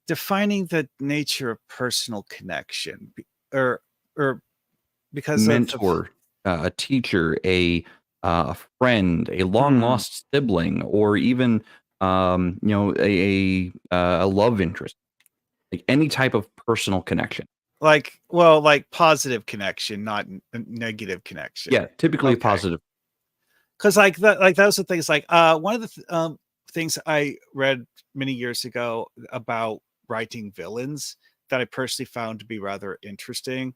defining the nature of personal connection, or because mentor, a teacher, a friend, a long lost sibling, or even a love interest, any type of personal connection. Positive connection, not negative connection. Yeah, typically positive. Because that was the things one of the things I read many years ago about writing villains that I personally found to be rather interesting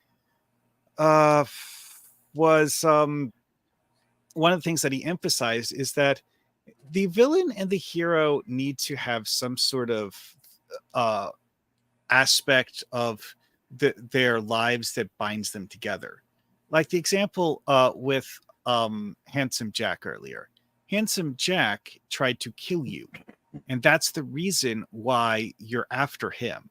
was one of the things that he emphasized is that the villain and the hero need to have some sort of aspect of their lives that binds them together. Like the example with Handsome Jack earlier. Handsome Jack tried to kill you, and that's the reason why you're after him.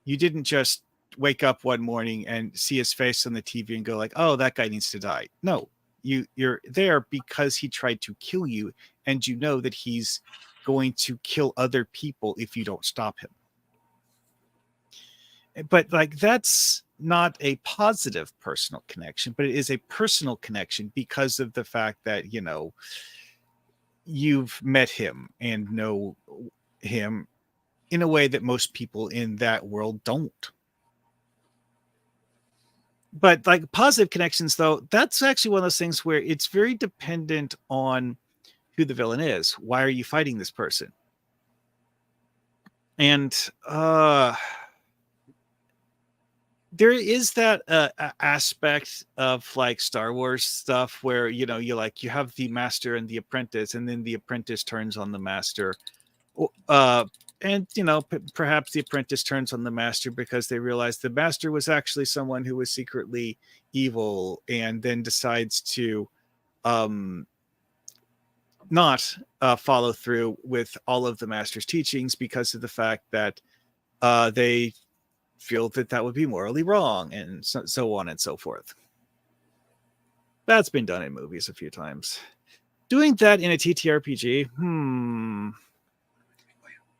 You didn't just wake up one morning and see his face on the TV and go oh, that guy needs to die. No, you're there because he tried to kill you, and you know that he's going to kill other people if you don't stop him. But like, that's not a positive personal connection, but it is a personal connection because of the fact that, you know, you've met him and know him in a way that most people in that world don't. But like, positive connections, though, that's actually one of those things where it's very dependent on who the villain is. Why are you fighting this person? And there is that aspect of like Star Wars stuff where, you know, you have the master and the apprentice, and then the apprentice turns on the master. And, you know, perhaps the apprentice turns on the master because they realize the master was actually someone who was secretly evil, and then decides to not follow through with all of the master's teachings because of the fact that they feel that that would be morally wrong, and so on and so forth. That's been done in movies a few times. Doing that in a TTRPG,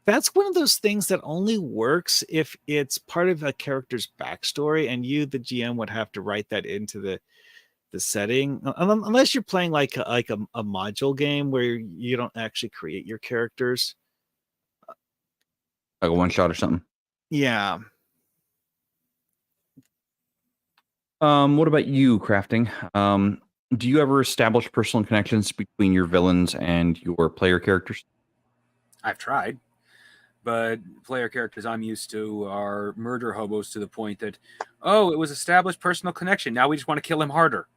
that's one of those things that only works if it's part of a character's backstory, and you, the GM, would have to write that into the setting, unless you're playing like a module game where you don't actually create your characters, like a one shot or something. Yeah. What about you, crafting? Do you ever establish personal connections between your villains and your player characters? I've tried, but player characters I'm used to are murder hobos to the point that, oh, it was established personal connection. Now we just want to kill him harder.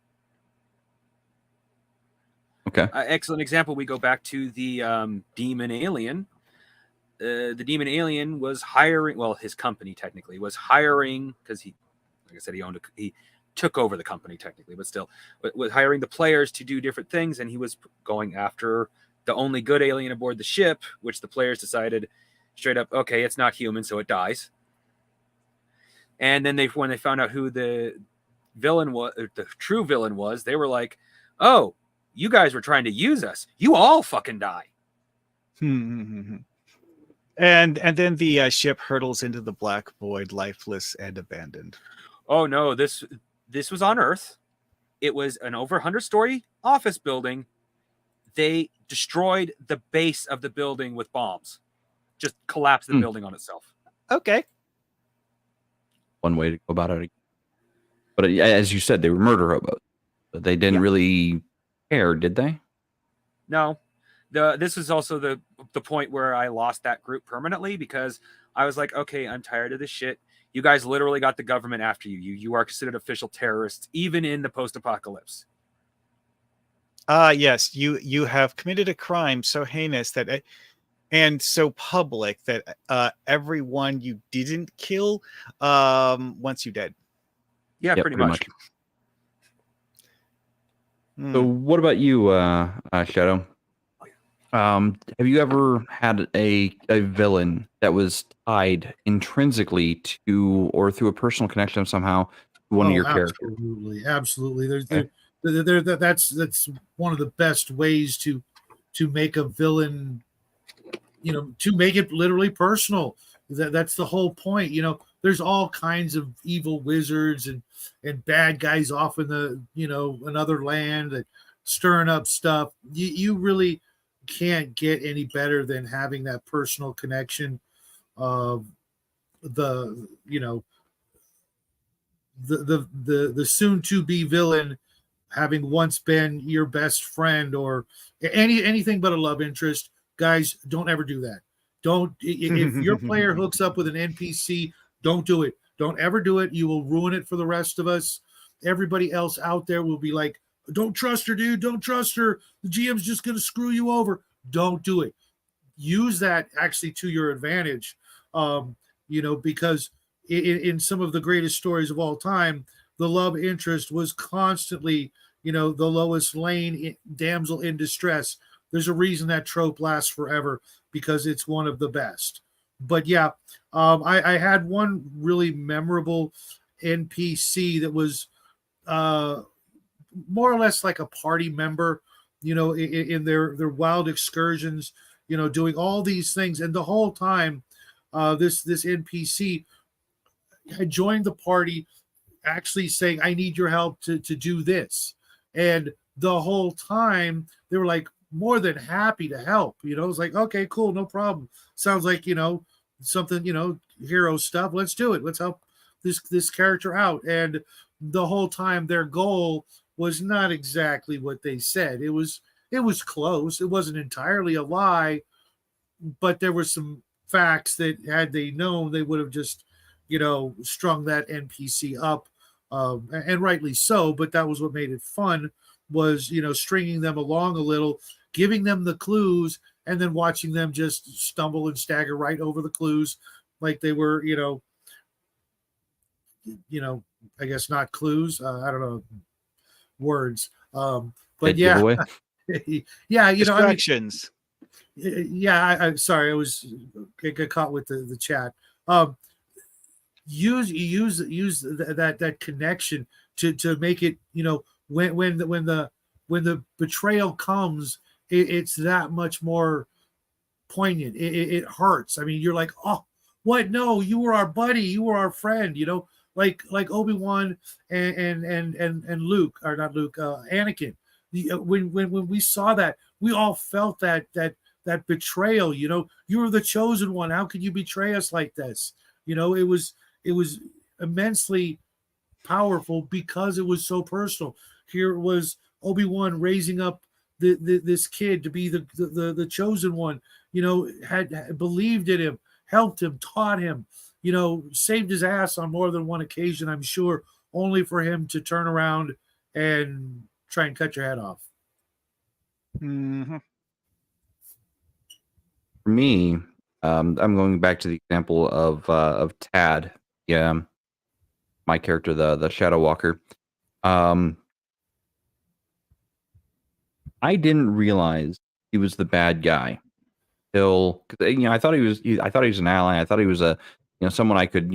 Okay. Excellent example. We go back to the demon alien. The demon alien was hiring, well, his company technically was hiring, because he, like I said, he took over the company technically, but still, was hiring the players to do different things, and he was going after the only good alien aboard the ship, which the players decided straight up, okay, it's not human, so it dies. And then when they found out who the villain was, the true villain was, they were like, oh, you guys were trying to use us. You all fucking die. And then the ship hurtles into the black void, lifeless and abandoned. Oh no, this was on Earth. It was an over 100-story office building. They destroyed the base of the building with bombs. Just collapsed the building on itself. Okay. One way to go about it. But as you said, they were murder hobos. But they didn't really care, did they? No. This is also the point where I lost that group permanently, because I was like, okay, I'm tired of this shit. You guys literally got the government after you. You are considered official terrorists, even in the post-apocalypse. Yes, you have committed a crime so heinous that, and so public that everyone you didn't kill wants you dead. Yeah, pretty much. So what about you, Shadow? Have you ever had a villain that was tied intrinsically to, or through a personal connection somehow, to one of your characters? Absolutely. That's one of the best ways to make a villain, you know, to make it literally personal. That's the whole point. You know, there's all kinds of evil wizards and bad guys off in the, you know, another land that stirring up stuff. You really can't get any better than having that personal connection of the, you know, the soon to be villain having once been your best friend or anything but a love interest. Guys, don't ever do that. Don't, if your player hooks up with an NPC, don't do it. Don't ever do it. You will ruin it for the rest of us. Everybody else out there will be like, don't trust her, dude. Don't trust her. The GM's just going to screw you over. Don't do it. Use that actually to your advantage, you know, because in some of the greatest stories of all time, the love interest was constantly, you know, the Lois Lane damsel in distress. There's a reason that trope lasts forever, because it's one of the best. But yeah, I had one really memorable NPC that was more or less like a party member, in their wild excursions, doing all these things. And the whole time, this NPC had joined the party, actually saying, "I need your help to do this." And the whole time they were like more than happy to help. It's like, okay, cool, no problem. Sounds like something, hero stuff. Let's do it. Let's help this character out. And the whole time their goal was not exactly what they said. It was close. It wasn't entirely a lie, but there were some facts that had they known, they would have just strung that NPC up, and rightly so. But that was what made it fun, was stringing them along a little, giving them the clues, and then watching them just stumble and stagger right over the clues like they were I guess not clues. I don't know, words. But Dead yeah. giveaway. Yeah, Distractions. Yeah, I'm sorry, I got caught with the chat. Use that connection to make it, when the betrayal comes, it's that much more poignant. It hurts. I mean, you're like, oh, what? No, you were our buddy, you were our friend. Like Obi-Wan and Luke, or not Luke, Anakin. When we saw that, we all felt that betrayal. You were the chosen one. How could you betray us like this? It was immensely powerful because it was so personal. Here it was Obi-Wan raising up this kid to be the chosen one. Had believed in him, helped him, taught him. Saved his ass on more than one occasion, I'm sure, only for him to turn around and try and cut your head off. Mm-hmm. For me, I'm going back to the example of Tad. Yeah, my character, the Shadow Walker. I didn't realize he was the bad guy till, I thought he was an ally. I thought he was someone I could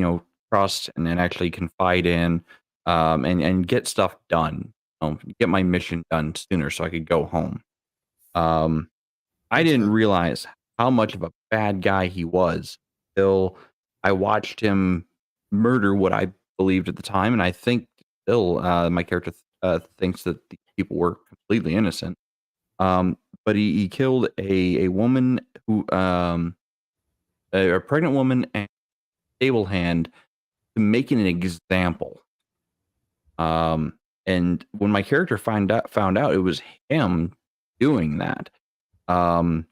trust and actually confide in, and get stuff done, get my mission done sooner so I could go home. I didn't realize how much of a bad guy he was till I watched him murder what I believed at the time, and I think still my character thinks that the people were completely innocent. But he killed a woman who a pregnant woman and stable hand, to make an example. And when my character found out it was him doing that, can't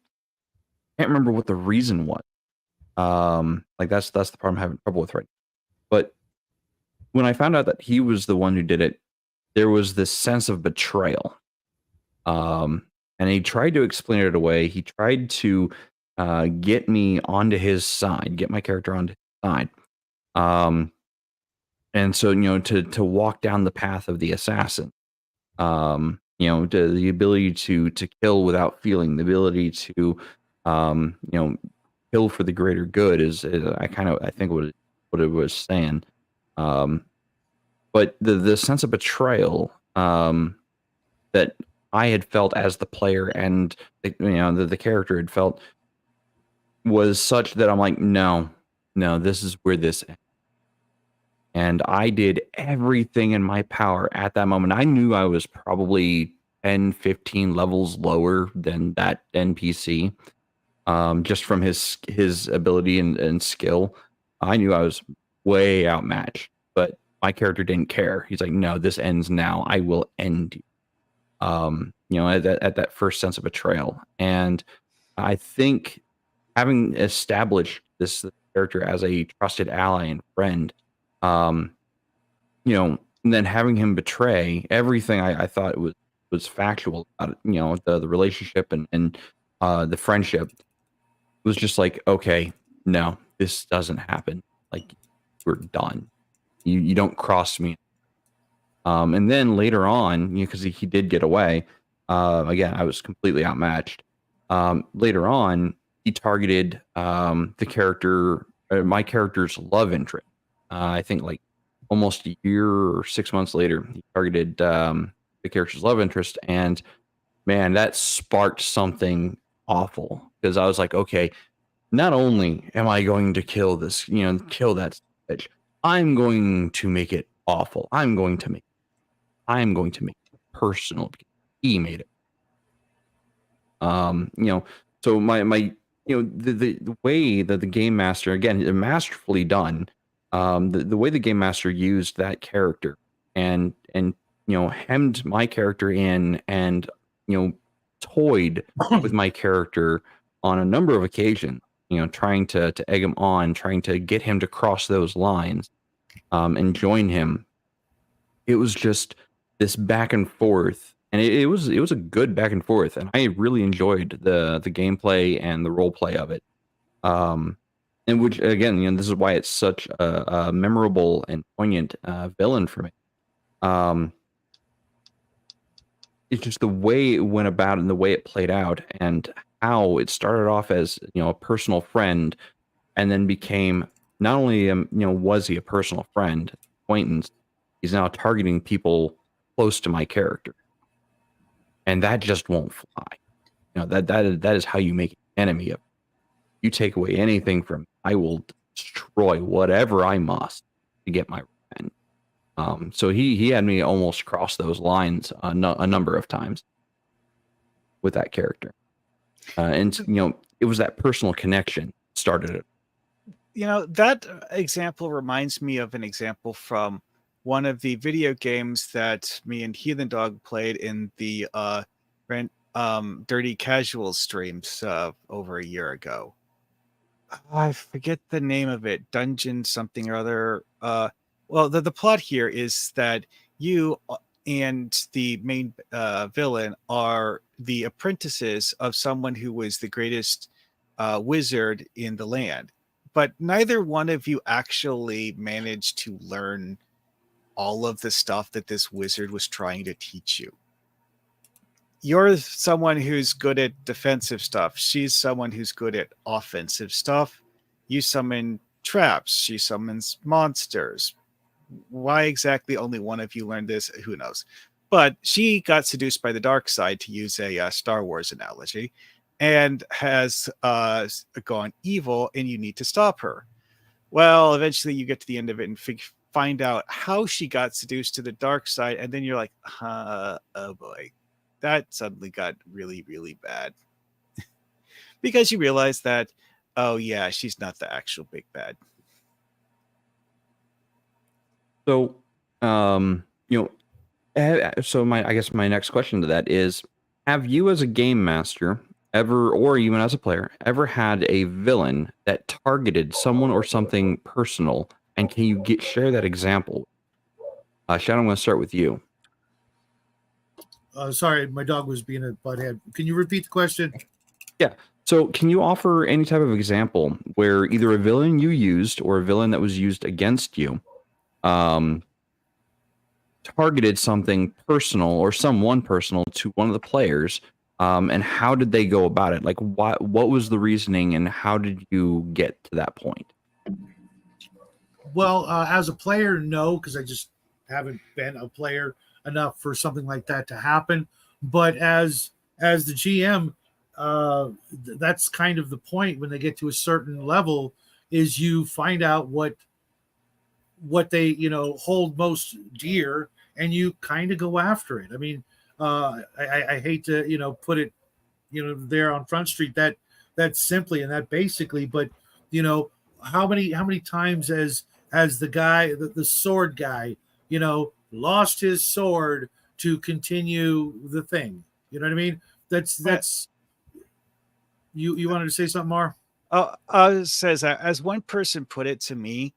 remember what the reason was. Like that's the part I'm having trouble with right now. But when I found out that he was the one who did it, there was this sense of betrayal. And he tried to explain it away. He tried to get me onto his side, get my character onto his side. And so, to walk down the path of the assassin, the ability to kill without feeling, the ability to, kill for the greater good is I think what it was saying. But the sense of betrayal, that I had felt as the player, and the character had felt, was such that I'm like, no, this is where this ends. And I did everything in my power at that moment. I knew I was probably 10, 15 levels lower than that NPC, just from his ability and skill. I knew I was way outmatched, but my character didn't care. He's like, no, this ends now. I will end you. At that first sense of betrayal. And I think having established this character as a trusted ally and friend, and then having him betray everything I thought was factual about it, the relationship and the friendship, was just like, okay, no, this doesn't happen. Like, we're done. You don't cross me. And then later on, because he did get away, again, I was completely outmatched. Later on, he targeted my character's love interest. I think like almost a year or 6 months later, he targeted the character's love interest, and man, that sparked something awful because I was like, okay, not only am I going to kill this, kill that bitch, I'm going to make it awful. I'm going to make it personal because he made it. So the way that the game master, again, masterfully done. The way the game master used that character and hemmed my character in and toyed with my character on a number of occasions, trying to egg him on, trying to get him to cross those lines, and join him. It was just this back and forth, and it was a good back and forth, and I really enjoyed the gameplay and the role play of it. And which again, this is why it's such a memorable and poignant villain for me. It's just the way it went about and the way it played out, and how it started off as a personal friend, and then became not only was he a personal friend, acquaintance, he's now targeting people close to my character, and that just won't fly. That is how you make an enemy of. You take away anything from me, I will destroy whatever I must to get my revenge. So he had me almost cross those lines a number of times with that character, and it was that personal connection started it. That example reminds me of an example from one of the video games that me and Heathen Dog played in the Dirty Casual streams over a year ago. I forget the name of it. Dungeon something or other. Well, the plot here is that you and the main villain are the apprentices of someone who was the greatest wizard in the land. But neither one of you actually managed to learn all of the stuff that this wizard was trying to teach you. You're someone who's good at defensive stuff. She's someone who's good at offensive stuff. You summon traps. She summons monsters. Why exactly only one of you learned this? Who knows? But she got seduced by the dark side, to use a Star Wars analogy, and has gone evil, and you need to stop her. Well, eventually you get to the end of it and find out how she got seduced to the dark side, and then you're like, oh boy. That suddenly got really, really bad. Because you realize that, oh yeah, she's not the actual big bad. So, so I guess my next question to that is, have you as a game master ever, or even as a player, ever had a villain that targeted someone or something personal? And can you share that example? Shadow, I'm going to start with you. Sorry, my dog was being a butthead. Can you repeat the question? Yeah. So can you offer any type of example where either a villain you used or a villain that was used against you targeted something personal or someone personal to one of the players, and how did they go about it? Like, what was the reasoning, and how did you get to that point? Well, as a player, no, because I just haven't been a player enough for something like that to happen. But as the GM, that's kind of the point. When they get to a certain level, is you find out what they hold most dear, and you kind of go after it. I mean, I hate to put it there on Front Street that simply and that basically, but how many times as the guy, the sword guy, lost his sword to continue the thing. You know what I mean? That's you wanted to say something, Mar? Says, as one person put it to me,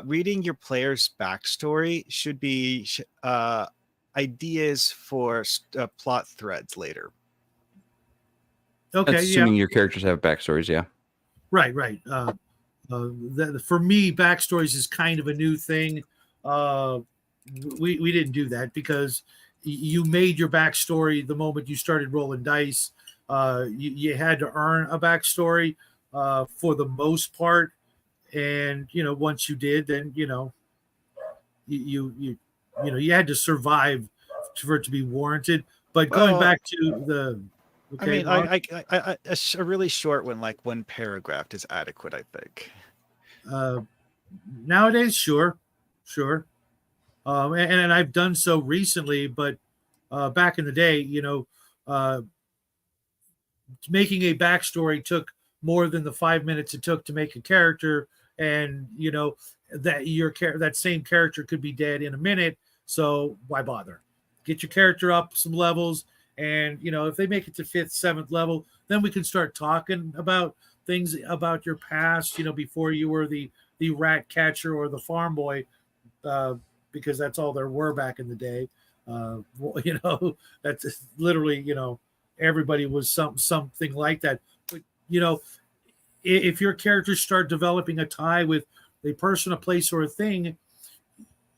reading your player's backstory should be ideas for plot threads later. Okay, that's assuming your characters have backstories, yeah. Right. For me, backstories is kind of a new thing. We didn't do that because you made your backstory the moment you started rolling dice. You had to earn a backstory for the most part, and once you did, then you had to survive for it to be warranted. But going Well, back to the, I mean, Mark? a really short one, like one paragraph, is adequate, I think. Nowadays, sure. And I've done so recently, but back in the day, making a backstory took more than the 5 minutes it took to make a character, and that same character could be dead in a minute. So why bother? Get your character up some levels, and if they make it to 5th, 7th level, then we can start talking about things about your past. Before you were the rat catcher or the farm boy, because that's all there were back in the day. That's literally everybody was something like that. But if your characters start developing a tie with a person, a place, or a thing,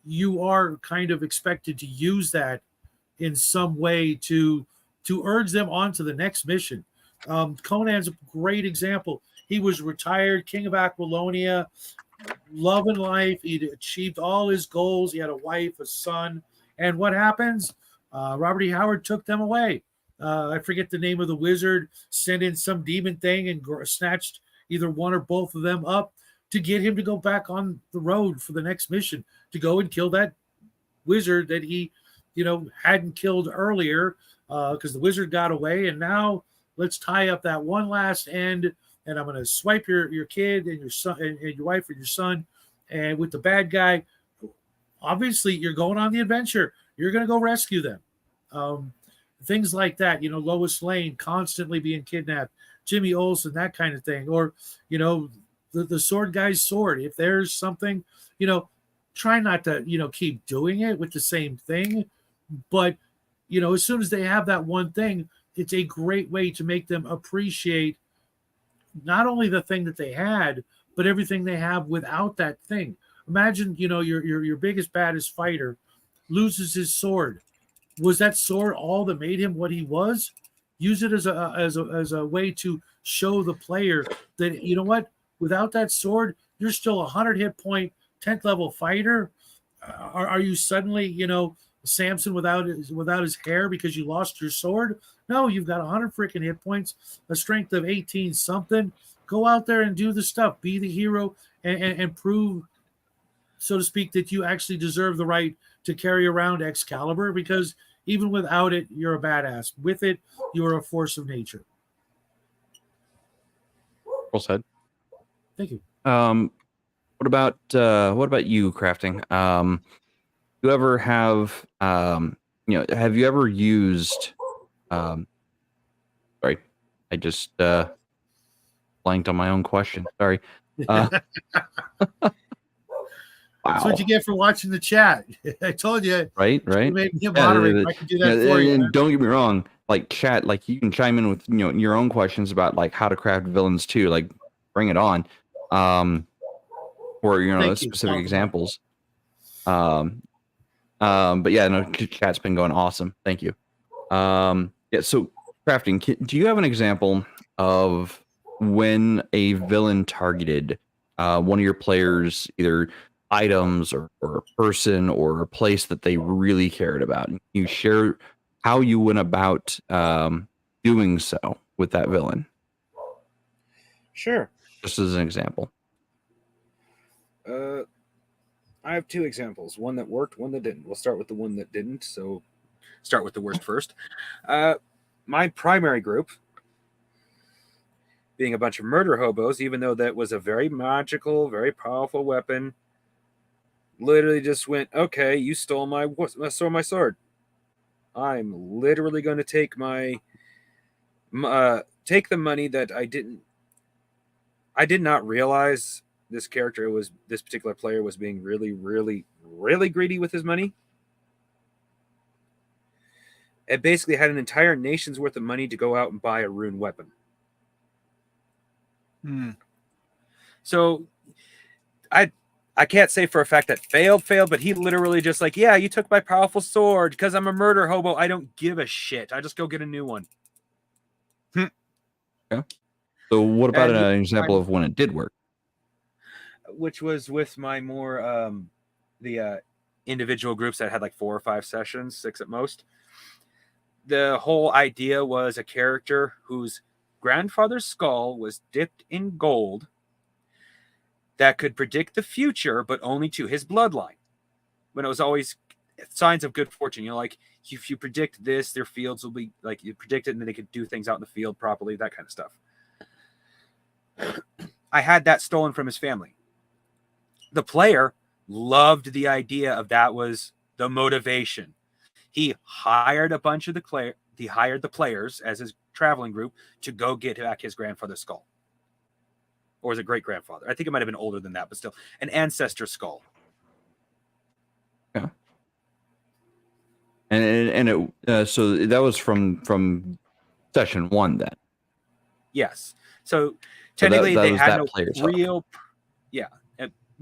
you are kind of expected to use that in some way to urge them on to the next mission. Conan's a great example. He was retired king of Aquilonia, loving life. He'd achieved all his goals. He had a wife, a son, and what happens? Robert E. Howard took them away. I forget the name of the wizard, sent in some demon thing and snatched either one or both of them up to get him to go back on the road for the next mission, to go and kill that wizard that he, hadn't killed earlier, because the wizard got away. And now let's tie up that one last end, and I'm going to swipe your kid and your son and your wife and your son, and with the bad guy. Obviously, you're going on the adventure. You're going to go rescue them. Things like that, Lois Lane constantly being kidnapped, Jimmy Olsen, that kind of thing. Or, the sword guy's sword. If there's something, try not to, keep doing it with the same thing. But, as soon as they have that one thing, it's a great way to make them appreciate not only the thing that they had, but everything they have without that thing. Imagine, your biggest, baddest fighter loses his sword. Was that sword all that made him what he was? Use it as a way to show the player that, what, without that sword, you're still a 100 hit point, 10th level fighter. Are you suddenly, Samson without his hair because you lost your sword? No, you've got 100 freaking hit points, a strength of 18 something. Go out there and do the stuff. Be the hero and prove, so to speak, that you actually deserve the right to carry around Excalibur, because even without it, you're a badass. With it, you're a force of nature. Well said. Thank you. What about you, crafting? Do you ever have have you ever used sorry, I just blanked on my own question. Sorry. Wow. That's what you get for watching the chat. I told you. Right. You made me a moderator. I can do that for you. And don't get me wrong, like chat, like you can chime in with your own questions about like how to craft villains too. Like bring it on. Or specific examples. But yeah, no, chat's been going awesome. Thank you. Yeah, so crafting, do you have an example of when a villain targeted one of your players, either items or a person or a place that they really cared about? And you share how you went about doing so with that villain. Sure. Just as an example. I have two examples. One that worked, one that didn't. We'll start with the one that didn't. So start with the worst first. My primary group, being a bunch of murder hobos, even though that was a very magical, very powerful weapon, literally just went, okay, you stole my sword. I'm literally going to take take the money that I did not realize this particular player was being really, really, really greedy with his money. It basically had an entire nation's worth of money to go out and buy a rune weapon. So I can't say for a fact that failed, but he literally just like, yeah, you took my powerful sword because I'm a murder hobo. I don't give a shit. I just go get a new one. Okay. So what about an example of when it did work? Which was with my more individual groups that had like 4 or 5 sessions, 6 at most. The whole idea was a character whose grandfather's skull was dipped in gold that could predict the future, but only to his bloodline. When it was always signs of good fortune, like if you predict this, their fields will be like, you predict it and then they could do things out in the field properly, that kind of stuff. I had that stolen from his family. The player loved the idea of that was the motivation. He hired a bunch of the players as his traveling group to go get back his grandfather's skull. Or was it great grandfather? I think it might have been older than that, but still an ancestor skull. Yeah. So that was from session 1 then. Yes. So technically that they was had that no player's real,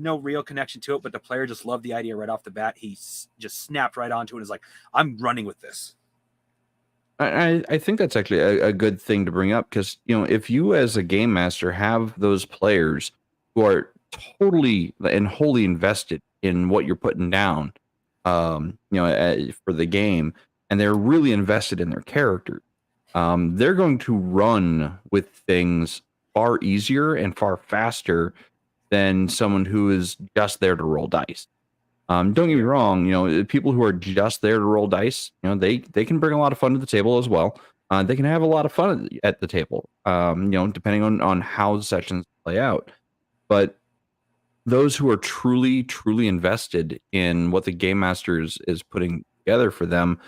no real connection to it, but the player just loved the idea right off the bat. He just snapped right onto it and is like, I'm running with this. I think that's actually a good thing to bring up, because if you as a game master have those players who are totally and wholly invested in what you're putting down, for the game, and they're really invested in their character, they're going to run with things far easier and far faster than someone who is just there to roll dice. Don't get me wrong, people who are just there to roll dice, they can bring a lot of fun to the table as well. They can have a lot of fun at the table, depending on how the sessions play out. But those who are truly, truly invested in what the game master is putting together for them,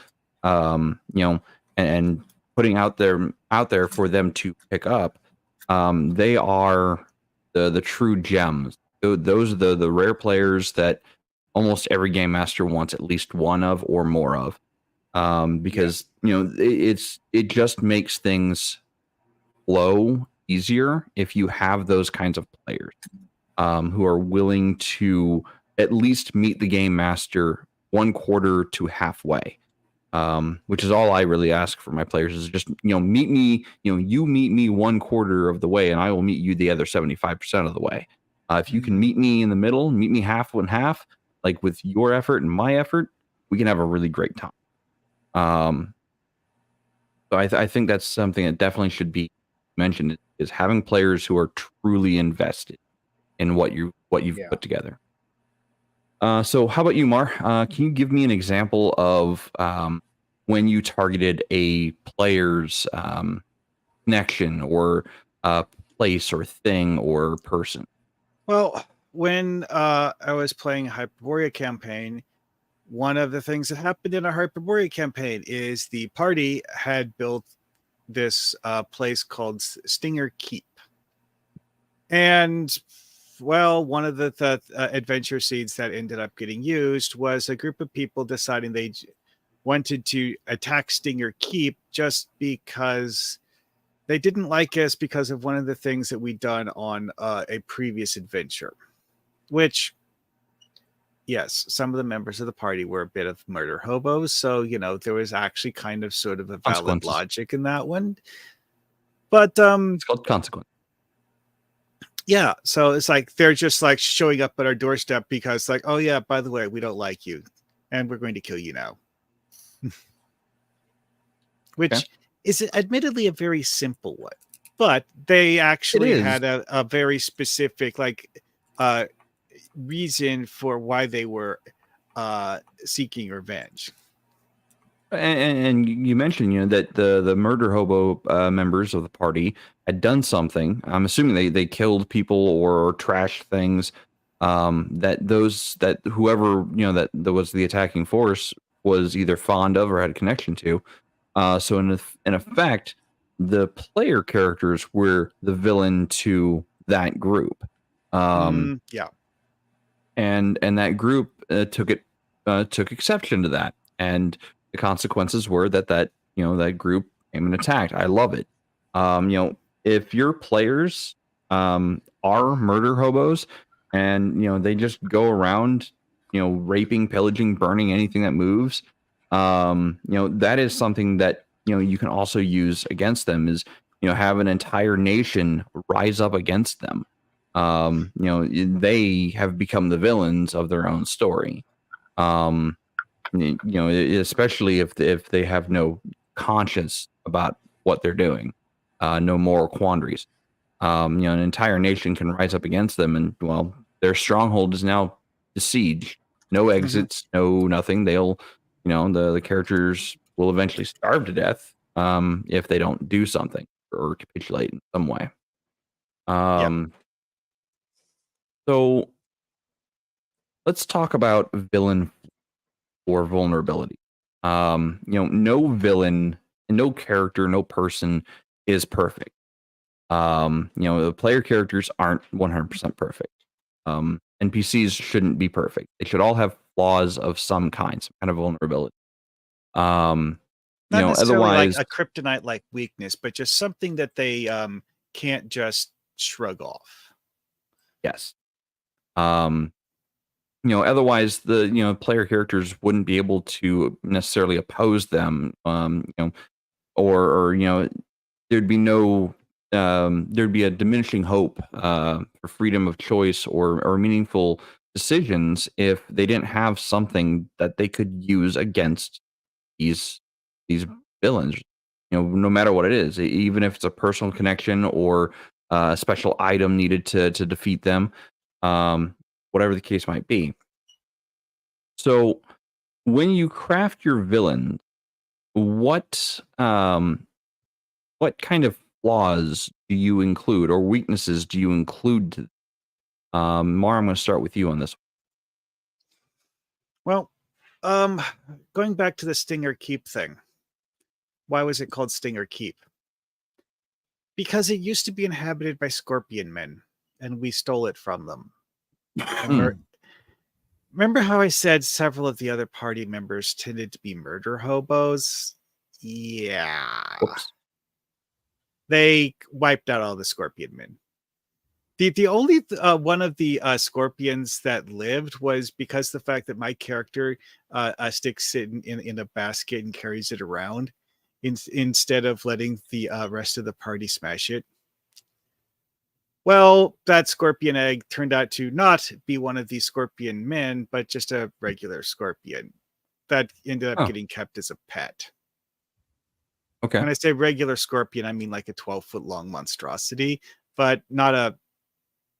and putting out there for them to pick up, they are the true gems. Those are the rare players that almost every game master wants at least one of or more of, because it just makes things flow easier if you have those kinds of players who are willing to at least meet the game master 1/4 to halfway, which is all I really ask for my players, is just meet me, you meet me 1/4 of the way and I will meet you the other 75% of the way. If you can meet me in the middle, meet me half and half, like with your effort and my effort, we can have a really great time. So I think that's something that definitely should be mentioned, is having players who are truly invested in what you've put together. So how about you, Mar? Can you give me an example of when you targeted a player's connection or place or thing or person? Well, when I was playing a Hyperborea campaign, one of the things that happened in a Hyperborea campaign is the party had built this place called Stinger Keep. And, well, one of the adventure seeds that ended up getting used was a group of people deciding they wanted to attack Stinger Keep just because they didn't like us because of one of the things that we'd done on a previous adventure. Which, yes, some of the members of the party were a bit of murder hobos, so there was actually kind of sort of a valid logic in that one. But it's called consequence. Yeah, so it's like they're just like showing up at our doorstep because, like, oh yeah, by the way, we don't like you, and we're going to kill you now. Which is admittedly a very simple one, but they actually had a very specific reason for why they were seeking revenge. And you mentioned, that the murder hobo members of the party had done something. I'm assuming they killed people or trashed things that whoever that was the attacking force was either fond of or had a connection to. So in effect, the player characters were the villain to that group. Yeah. And that group took exception to that, and the consequences were that group came and attacked. I love it. If your players are murder hobos and they just go around raping, pillaging, burning anything that moves, that is something that you can also use against them, is have an entire nation rise up against them. They have become the villains of their own story. Especially if they have no conscience about what they're doing, no moral quandaries. An entire nation can rise up against them, and well, their stronghold is now besieged. No exits, no nothing. They'll, the characters will eventually starve to death if they don't do something or capitulate in some way. So let's talk about villain or vulnerability. No villain, no character, no person is perfect. The player characters aren't 100% perfect. NPCs shouldn't be perfect. They should all have flaws of some kind of vulnerability. Not necessarily Otherwise, like a kryptonite-like weakness, but just something that they can't just shrug off. yes. Otherwise the player characters wouldn't be able to necessarily oppose them. Or there'd be no there'd be a diminishing hope for freedom of choice or meaningful decisions if they didn't have something that they could use against these villains. No matter what it is, even if it's a personal connection or a special item needed to defeat them, whatever the case might be. So when you craft your villain, what kind of flaws do you include or weaknesses do you include? Mara, I'm going to start with you on this. Well, going back to the Stinger Keep thing. Why was it called Stinger Keep? Because it used to be inhabited by scorpion men, and we stole it from them. Remember how I said several of the other party members tended to be murder hobos? Yeah. Whoops. They wiped out all the scorpion men. The only one of the scorpions that lived was because the fact that my character sticks it in a basket and carries it around instead of letting the rest of the party smash it. Well, that scorpion egg turned out to not be one of these scorpion men, but just a regular scorpion that ended up getting kept as a pet. Okay. When I say regular scorpion, I mean like a 12-foot long monstrosity, but not a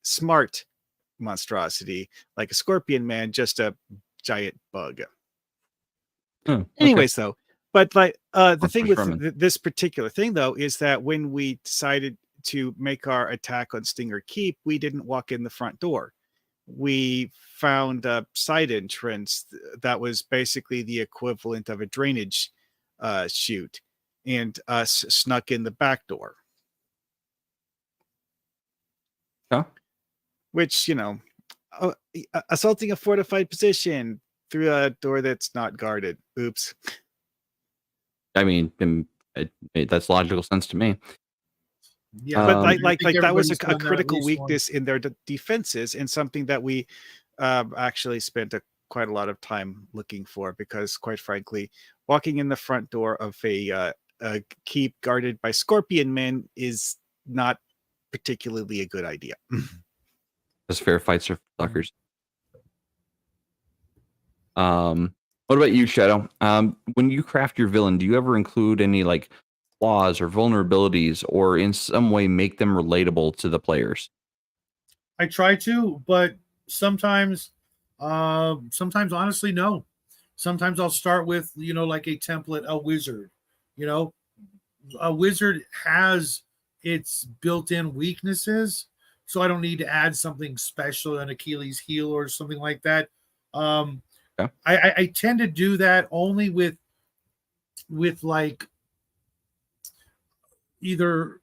smart monstrosity like a scorpion man, just a giant bug. Anyways, though, but like the thing with this particular thing, though, is that when we decided to make our attack on Stinger Keep, we didn't walk in the front door. We found a side entrance that was basically the equivalent of a drainage chute, and snuck in the back door. Yeah. Which, assaulting a fortified position through a door that's not guarded. Oops. I mean, it that's logical sense to me. Yeah, but like that was a critical weakness in their defenses, and something that we actually spent quite a lot of time looking for, because quite frankly, walking in the front door of a keep guarded by scorpion men is not particularly a good idea. Because fair fights are suckers. What about you, Shadow? When you craft your villain, do you ever include any like flaws or vulnerabilities, or in some way make them relatable to the players? I try to, but sometimes honestly, no. Sometimes I'll start with, like a template, a wizard. A wizard has its built-in weaknesses, so I don't need to add something special, an Achilles heel or something like that. I tend to do that only with like either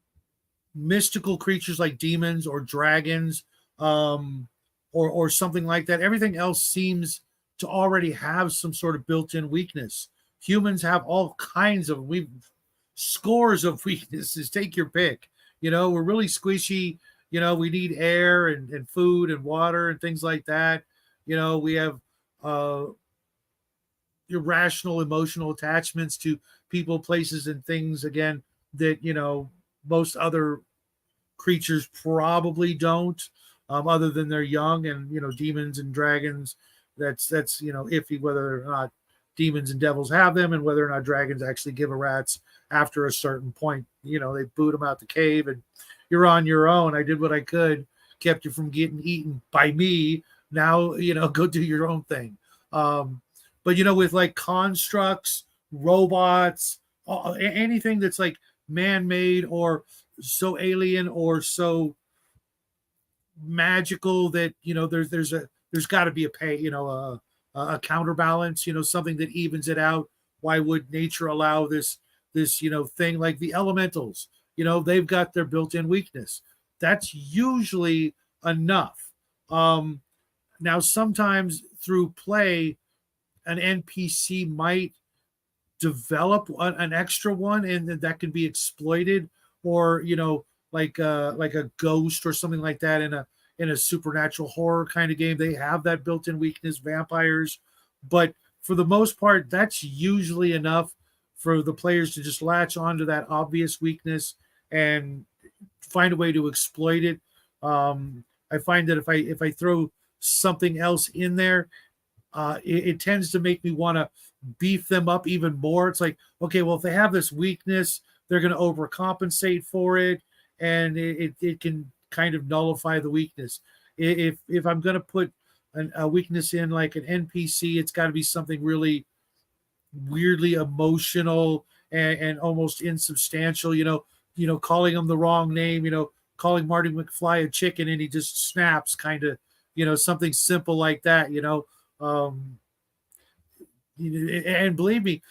mystical creatures like demons or dragons, or something like that. Everything else seems to already have some sort of built-in weakness. Humans have all kinds of scores of weaknesses. Take your pick. We're really squishy. We need air and food and water and things like that. We have irrational emotional attachments to people, places, and things, again, that most other creatures probably don't, other than they're young, and demons and dragons that's iffy whether or not demons and devils have them, and whether or not dragons actually give a rat's after a certain point. They boot them out the cave, and you're on your own. I did what I could, kept you from getting eaten by me. Now, go do your own thing. But with like constructs, robots, anything that's like man-made or so alien or so magical that there's got to be a counterbalance, something that evens it out. Why would nature allow this thing like the elementals? They've got their built-in weakness. That's usually enough. Now sometimes through play, an NPC might develop an extra one, and that can be exploited, or like a ghost or something like that in a supernatural horror kind of game. They have that built-in weakness, vampires, but for the most part, that's usually enough for the players to just latch onto that obvious weakness and find a way to exploit it. I find that if I throw something else in there, it tends to make me want to beef them up even more. It's like, okay, well, if they have this weakness, they're going to overcompensate for it, and it can kind of nullify the weakness. If I'm going to put a weakness in like an NPC, it's got to be something really weirdly emotional and almost insubstantial. Calling him the wrong name. Calling Marty McFly a chicken and he just snaps, kind of. Something simple like that. And believe me,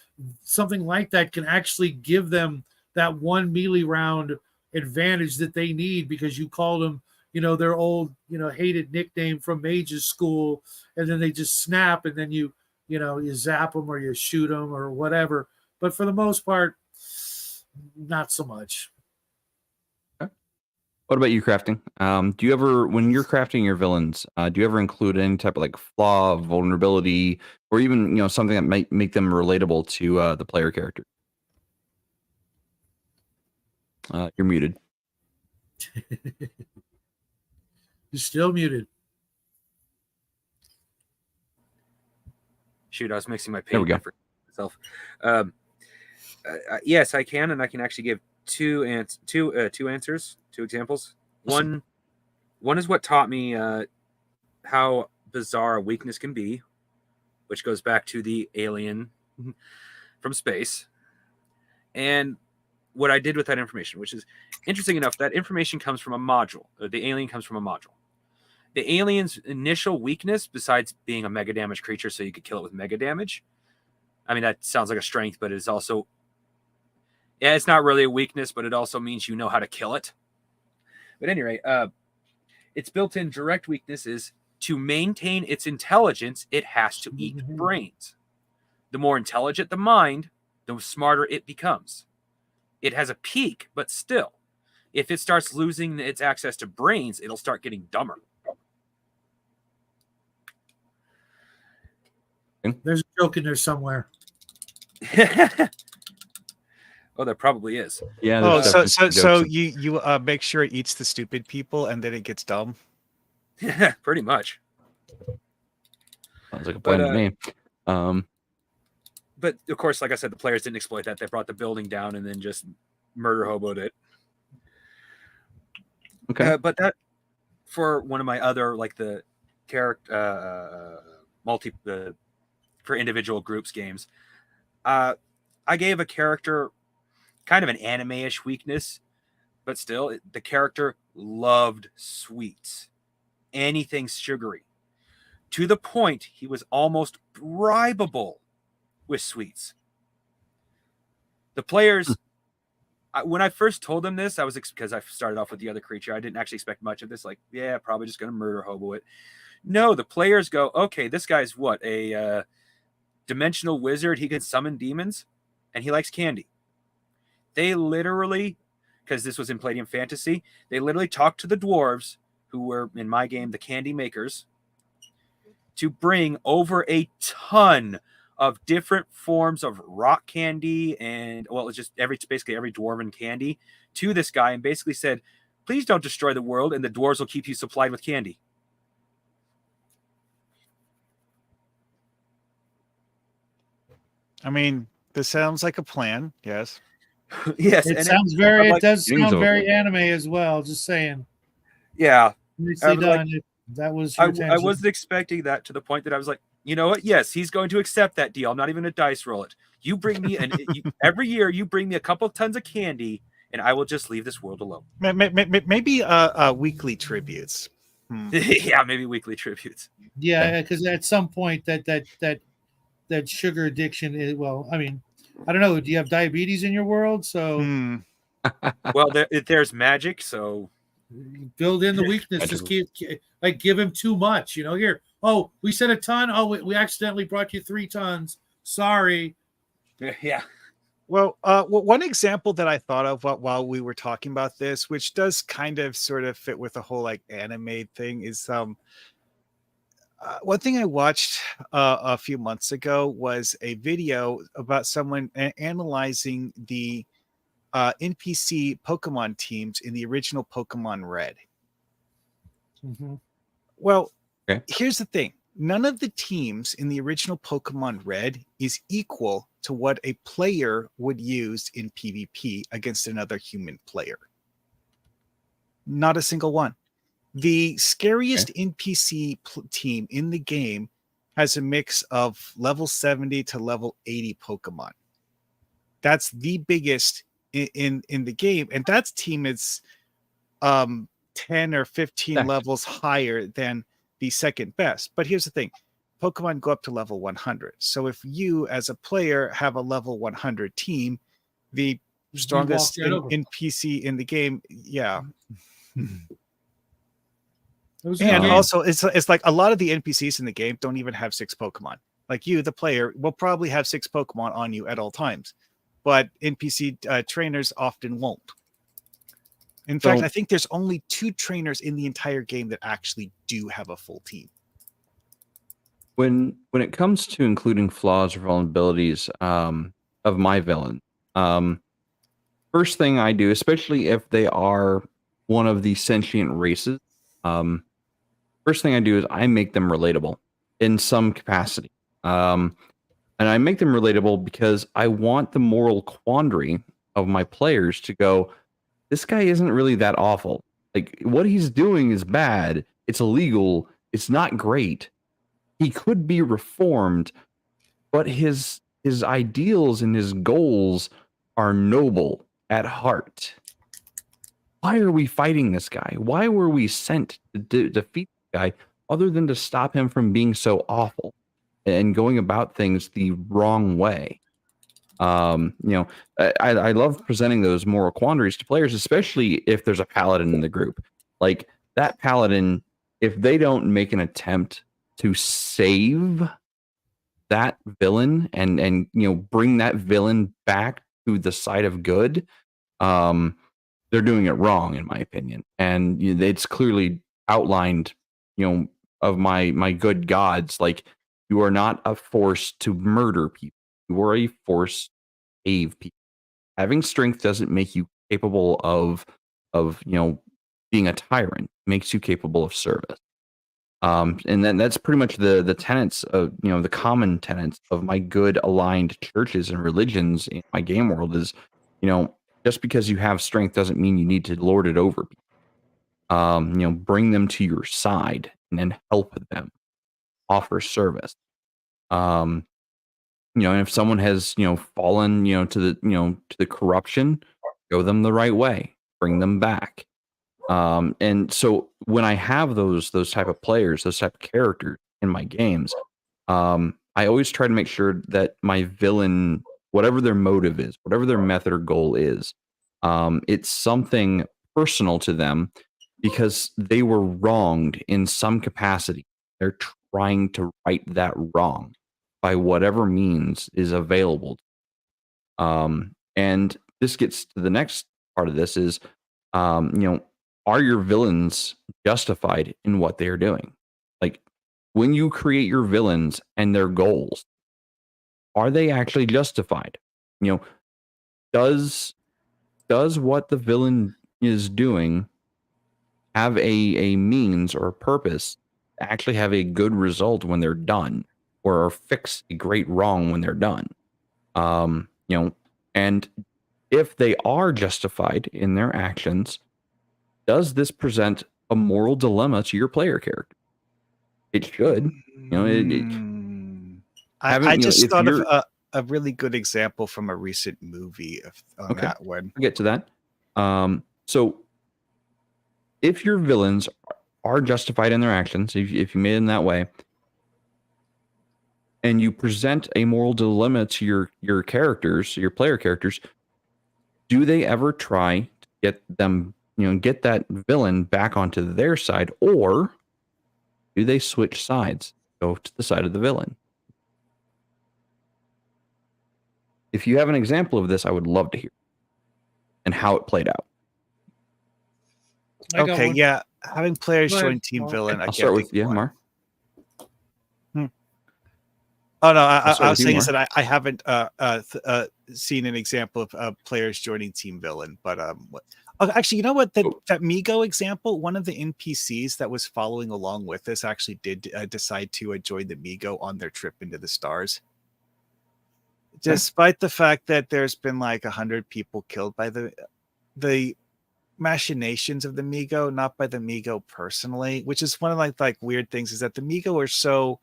something like that can actually give them that one melee round advantage that they need, because you called them, their old, hated nickname from mage's school, and then they just snap, and then you zap them or you shoot them or whatever. But for the most part, not so much. What about you crafting? Do you ever, when you're crafting your villains, do you ever include any type of like flaw, vulnerability, or even something that might make them relatable to the player character? You're muted. You're still muted. Shoot, I was mixing my There we paint go. for myself. Yes, I can, and I can actually give two answers, two examples. Awesome. One is what taught me how bizarre a weakness can be, which goes back to the alien from space, and what I did with that information, which is interesting enough. That information comes from a module. The alien comes from a module. The alien's initial weakness, besides being a mega damage creature, so you could kill it with mega damage. I mean, that sounds like a strength, but it's also, it's not really a weakness, but it also means you know how to kill it. But anyway, its built-in direct weakness is to maintain its intelligence, it has to eat brains. The more intelligent the mind, the smarter it becomes. It has a peak, but still, if it starts losing its access to brains, it'll start getting dumber. There's a joke in there somewhere. Oh, there probably is. Yeah. Oh, there's definitely some so jokes. you make sure it eats the stupid people and then it gets dumb. Pretty much. Sounds like a plan to me. But of course, like I said, the players didn't exploit that. They brought the building down and then just murder hoboed it. Okay. But that, for one of my other, like the character for individual groups games, I gave a character kind of an anime-ish weakness, but still, the character loved sweets, anything sugary, to the point he was almost bribable with sweets. The players, when I first told them this, I was, because I started off with the other creature, I didn't actually expect much of this. Like, yeah, probably just going to murder hobo it. No, the players go, okay, this guy's what, a dimensional wizard. He can summon demons, and he likes candy. They literally, because this was in Palladium Fantasy, they literally talked to the dwarves, who were, in my game, the candy makers, to bring over a ton of different forms of rock candy and, well, it's just basically every dwarven candy to this guy, and basically said, please don't destroy the world, and the dwarves will keep you supplied with candy. I mean, this sounds like a plan. Yes. Yes, It and sounds I'm very. It like, does beginnings sound of a very plan. anime as well. Just saying. yeah. I Nicely was like, done. That was your I attention. wasn't expecting that, to the point that I was like, you know what? Yes, he's going to accept that deal. I'm not even gonna dice roll it. You bring me every year. You bring me a couple tons of candy, and I will just leave this world alone. Maybe weekly tributes. Yeah, maybe weekly tributes. Yeah, because at some point that sugar addiction is, well, I mean, I don't know. Do you have diabetes in your world? So Hmm. Well, there's magic, so build in the weakness. Just give him too much. Here. Oh, we said a ton. Oh, we accidentally brought you 3 tons. Sorry. yeah. Well, one example that I thought of while we were talking about this, which does kind of sort of fit with the whole like anime thing, is one thing I watched a few months ago was a video about someone analyzing the NPC Pokemon teams in the original Pokemon Red. Mm-hmm. Well, Okay. here's the thing. None of the teams in the original Pokemon Red is equal to what a player would use in PvP against another human player. Not a single one. The scariest NPC team in the game has a mix of level 70 to level 80 Pokemon. That's the biggest in the game, and that team is 10 or 15 levels higher than the second best. But here's the thing. Pokemon go up to level 100. So if you as a player have a level 100 team, the strongest NPC in the game, yeah. And also it's like a lot of the NPCs in the game don't even have 6 Pokemon. Like you, the player, will probably have 6 Pokemon on you at all times, but NPC trainers often won't. In fact, I think there's only 2 trainers in the entire game that actually do have a full team. When it comes to including flaws or vulnerabilities of my villain, first thing I do, especially if they are one of the sentient races, first thing I do is I make them relatable in some capacity. And I make them relatable because I want the moral quandary of my players to go, this guy isn't really that awful. Like, what he's doing is bad. It's illegal. It's not great. He could be reformed, but his ideals and his goals are noble at heart. Why are we fighting this guy? Why were we sent to defeat this guy other than to stop him from being so awful and going about things the wrong way? I love presenting those moral quandaries to players, especially if there's a paladin in the group. Like that paladin, if they don't make an attempt to save that villain and bring that villain back to the side of good, they're doing it wrong, in my opinion. And it's clearly outlined, of my good gods. Like, you are not a force to murder people. You are a force to save people. Having strength doesn't make you capable of being a tyrant. It makes you capable of service. And then that's pretty much the tenets of, the common tenets of my good aligned churches and religions in my game world is, just because you have strength doesn't mean you need to lord it over people. Bring them to your side and then help them, offer service. And if someone has, fallen, to the corruption, go them the right way, bring them back. And so when I have those type of players, those type of characters in my games, I always try to make sure that my villain, whatever their motive is, whatever their method or goal is, it's something personal to them because they were wronged in some capacity. They're trying to right that wrong by whatever means is available. And this gets to the next part of this is, are your villains justified in what they are doing? Like, when you create your villains and their goals, are they actually justified? Does what the villain is doing have a means or a purpose to actually have a good result when they're done, or fix a great wrong when they're done? And if they are justified in their actions, does this present a moral dilemma to your player character? It should. I just If thought of you're a really good example from a recent movie on okay, that one. I'll get to that. So if your villains are justified in their actions, if you made them that way, and you present a moral dilemma to your characters, your player characters, do they ever try to get them, get that villain back onto their side, or do they switch sides, go to the side of the villain? If you have an example of this, I would love to hear and how it played out. I got Okay, one. yeah, having players Go ahead, join team Mark. villain. I'll start with you, Mar. Oh no, I'll I start was with you, saying is Mark. that I haven't seen an example of players joining team villain, but actually, you know what? That Migo example, one of the NPCs that was following along with this actually did decide to join the Migo on their trip into the stars. Despite the fact that there's been like 100 people killed by the machinations of the Migo, not by the Migo personally, which is one of like weird things, is that the Migo are so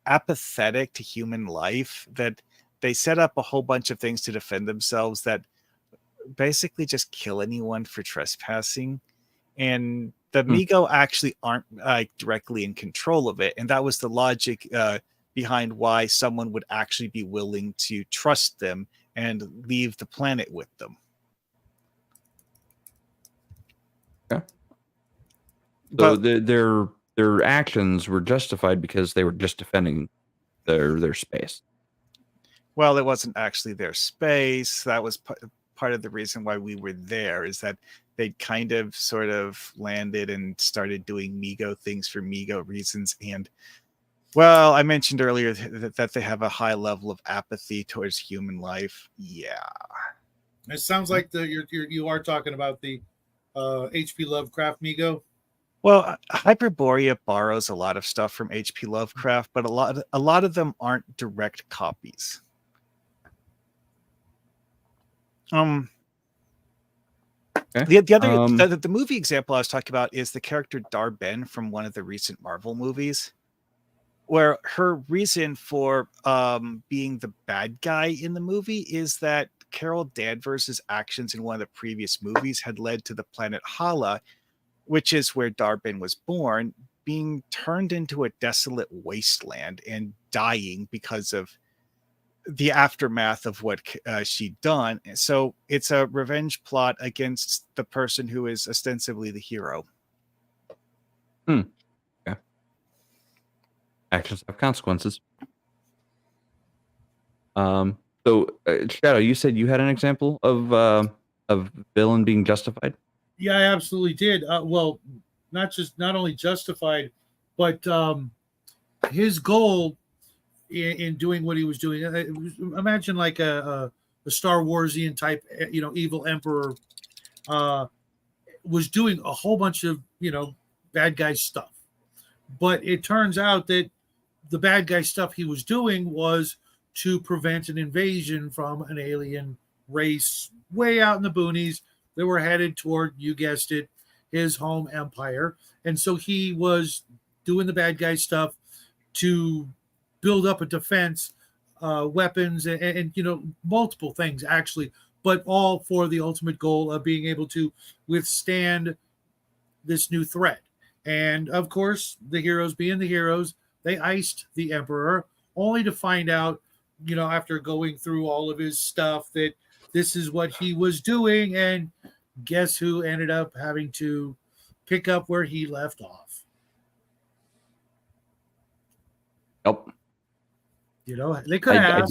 apathetic to human life that they set up a whole bunch of things to defend themselves that basically just kill anyone for trespassing. And the Migo actually aren't directly in control of it. And that was the logic behind why someone would actually be willing to trust them and leave the planet with them. Okay. So their actions were justified because they were just defending their space. Well, it wasn't actually their space. That was part of the reason why we were there, is that they kind of sort of landed and started doing Migo things for Migo reasons. And well, I mentioned earlier that they have a high level of apathy towards human life. Yeah. It sounds like you are talking about the H.P. Lovecraft Migo. Well, Hyperborea borrows a lot of stuff from H.P. Lovecraft, but a lot of them aren't direct copies. Okay. The movie example I was talking about is the character Dar-Ben from one of the recent Marvel movies, where her reason for being the bad guy in the movie is that Carol Danvers' actions in one of the previous movies had led to the planet Hala, which is where Dar-Ben was born, being turned into a desolate wasteland and dying because of the aftermath of what she'd done. So it's a revenge plot against the person who is ostensibly the hero. Okay. Actions have consequences. So Shadow, you said you had an example of villain being justified? Yeah, I absolutely did. Well, not only justified, but his goal in doing what he was doing. Imagine like a Star Warsian type, evil emperor was doing a whole bunch of bad guy stuff. But it turns out that the bad guy stuff he was doing was to prevent an invasion from an alien race way out in the boonies that were headed toward, you guessed it, his home empire. And so he was doing the bad guy stuff to build up a defense, weapons, and multiple things actually, but all for the ultimate goal of being able to withstand this new threat. And of course, the heroes being the heroes, they iced the emperor, only to find out, after going through all of his stuff, that this is what he was doing. And guess who ended up having to pick up where he left off? Nope. They could have.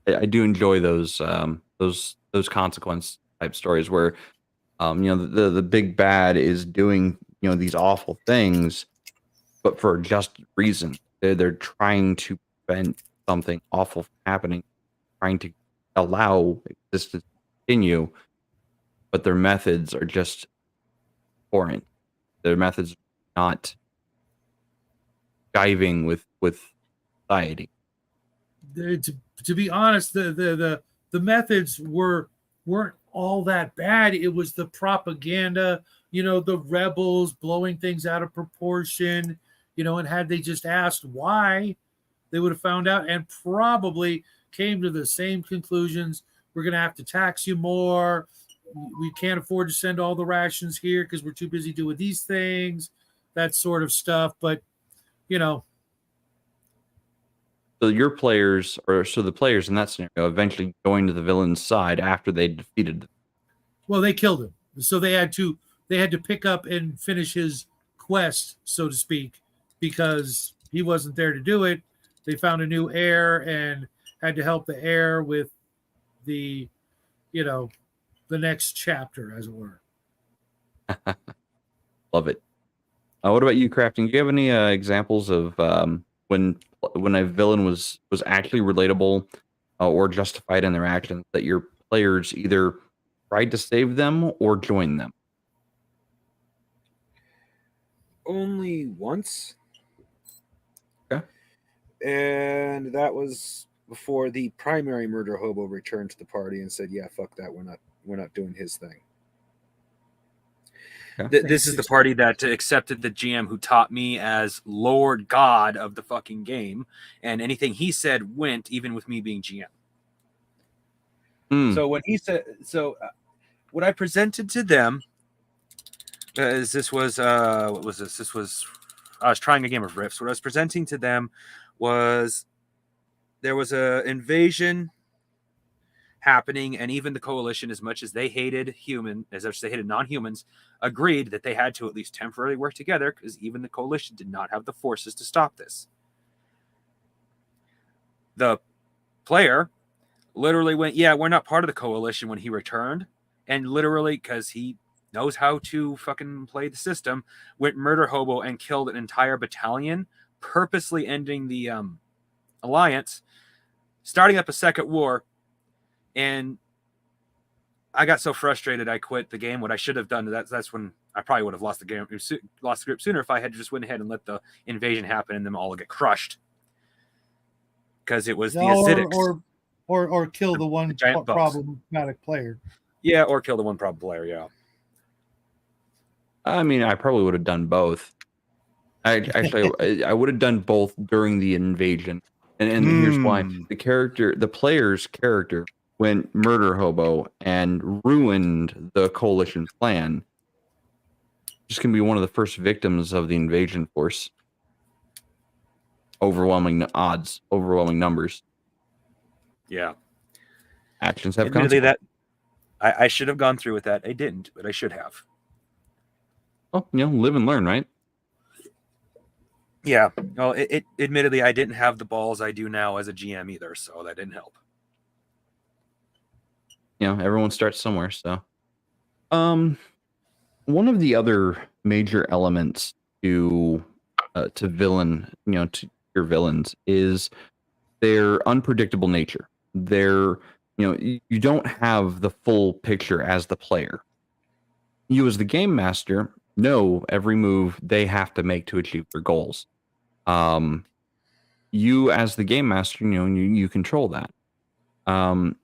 I do enjoy those consequence type stories where the big bad is doing these awful things, but for a just reason. They're trying to prevent something awful from happening, trying to allow existence to continue, but their methods are just foreign. Their methods are not jiving with society. to be honest, the methods weren't all that bad. It was the propaganda, the rebels blowing things out of proportion, and had they just asked why, they would have found out and probably came to the same conclusions. We're going to have to tax you more. We can't afford to send all the rations here because we're too busy doing these things, that sort of stuff. But, So your players, so the players in that scenario, eventually joined the villain's side after they defeated them. Well, they killed him, so they had to pick up and finish his quest, so to speak, because he wasn't there to do it. They found a new heir and had to help the heir with the, the next chapter, as it were. Love it. What about you, Crafting? Do you have any examples of when a villain was actually relatable or justified in their actions that your players either tried to save them or join them? Only once. Okay. And that was before the primary murder hobo returned to the party and said, "Yeah, fuck that. We're not doing his thing." Okay. This is the party that accepted the GM who taught me as Lord God of the fucking game, and anything he said went, even with me being GM. So when he said, what I presented to them, because this was what was this? This was I was trying a game of Rifts. What I was presenting to them was there was a invasion happening, and even the coalition, as much as they hated they hated non-humans, agreed that they had to at least temporarily work together because even the coalition did not have the forces to stop this. The player literally went, "Yeah, we're not part of the coalition," when he returned, and literally, because he knows how to fucking play the system, went murder hobo and killed an entire battalion, purposely ending the alliance, starting up a second war. And I got so frustrated, I quit the game. What I should have done, that's when I probably would have lost the group sooner if I had just went ahead and let the invasion happen and them all get crushed. Because it was the acidics. Or kill the one giant problematic player. Yeah, or kill the one problem player, yeah. I mean, I probably would have done both. I would have done both during the invasion. And here's why. The player's character went murder hobo and ruined the coalition plan. Just gonna be one of the first victims of the invasion force. Overwhelming odds, overwhelming numbers. Yeah. Actions have Admittedly, consequences. I should have gone through with that. I didn't, but I should have. Well, live and learn, right? Yeah. Well, admittedly, I didn't have the balls I do now as a GM either, so that didn't help. Everyone starts somewhere. So, one of the other major elements to villain, to your villains is their unpredictable nature. You don't have the full picture as the player. You as the game master know every move they have to make to achieve their goals. You as the game master, you control that. So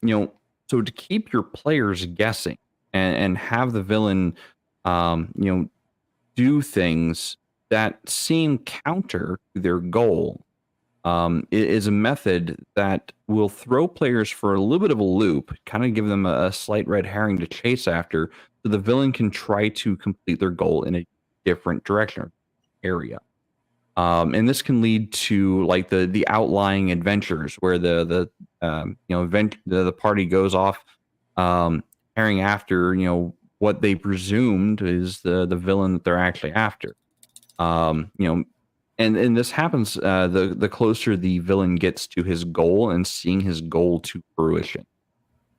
to keep your players guessing and have the villain, do things that seem counter to their goal, is a method that will throw players for a little bit of a loop, kind of give them a slight red herring to chase after, so the villain can try to complete their goal in a different direction or area. And this can lead to like the outlying adventures where the party goes off herring after what they presumed is the villain that they're actually after. And this happens the closer the villain gets to his goal and seeing his goal to fruition.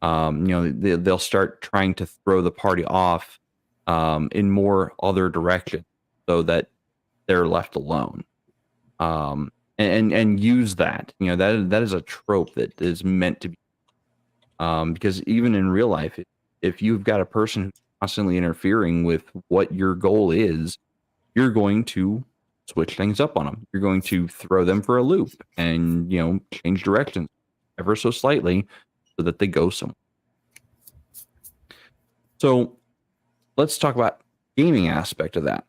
They'll start trying to throw the party off in more other directions so that they're left alone. And use that. That is a trope that is meant to be. Because even in real life, if you've got a person who's constantly interfering with what your goal is, you're going to switch things up on them. You're going to throw them for a loop and, change directions ever so slightly so that they go somewhere. So let's talk about gaming aspect of that,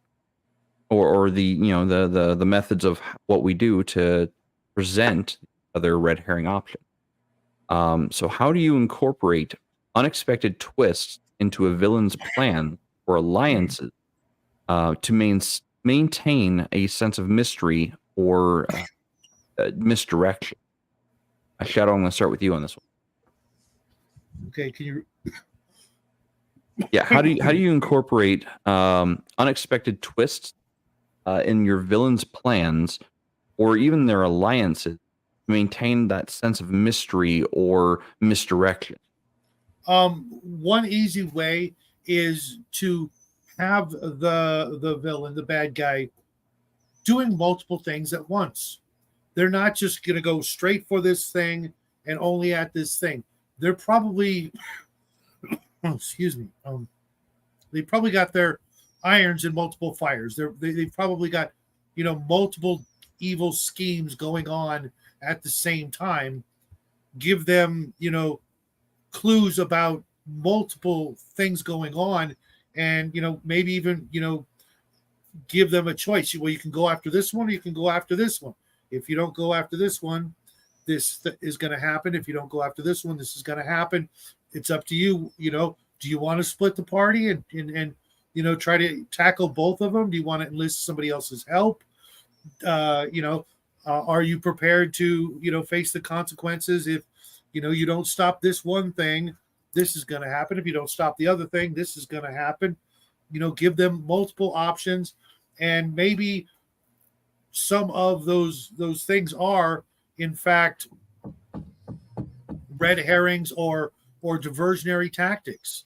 or the the methods of what we do to present other red herring options. So how do you incorporate unexpected twists into a villain's plan or alliances to maintain a sense of mystery or misdirection? Shadow, I'm going to start with you on this one. Okay, can you? Yeah, how do you incorporate unexpected twists in your villains' plans or even their alliances to maintain that sense of mystery or misdirection? One easy way is to have the villain, the bad guy, doing multiple things at once. They're not just going to go straight for this thing and only at this thing. They're probably, excuse me, they probably got their irons in multiple fires. They've probably got, multiple evil schemes going on at the same time. Give them, clues about multiple things going on, and maybe even give them a choice. Well, you can go after this one, or you can go after this one. If you don't go after this one, this is going to happen. If you don't go after this one, this is going to happen. It's up to you. Do you want to split the party and try to tackle both of them? Do you want to enlist somebody else's help? Are you prepared to face the consequences if you don't stop this one thing? This is going to happen. If you don't stop the other thing, this is going to happen. Give them multiple options, and maybe some of those things are in fact red herrings or diversionary tactics.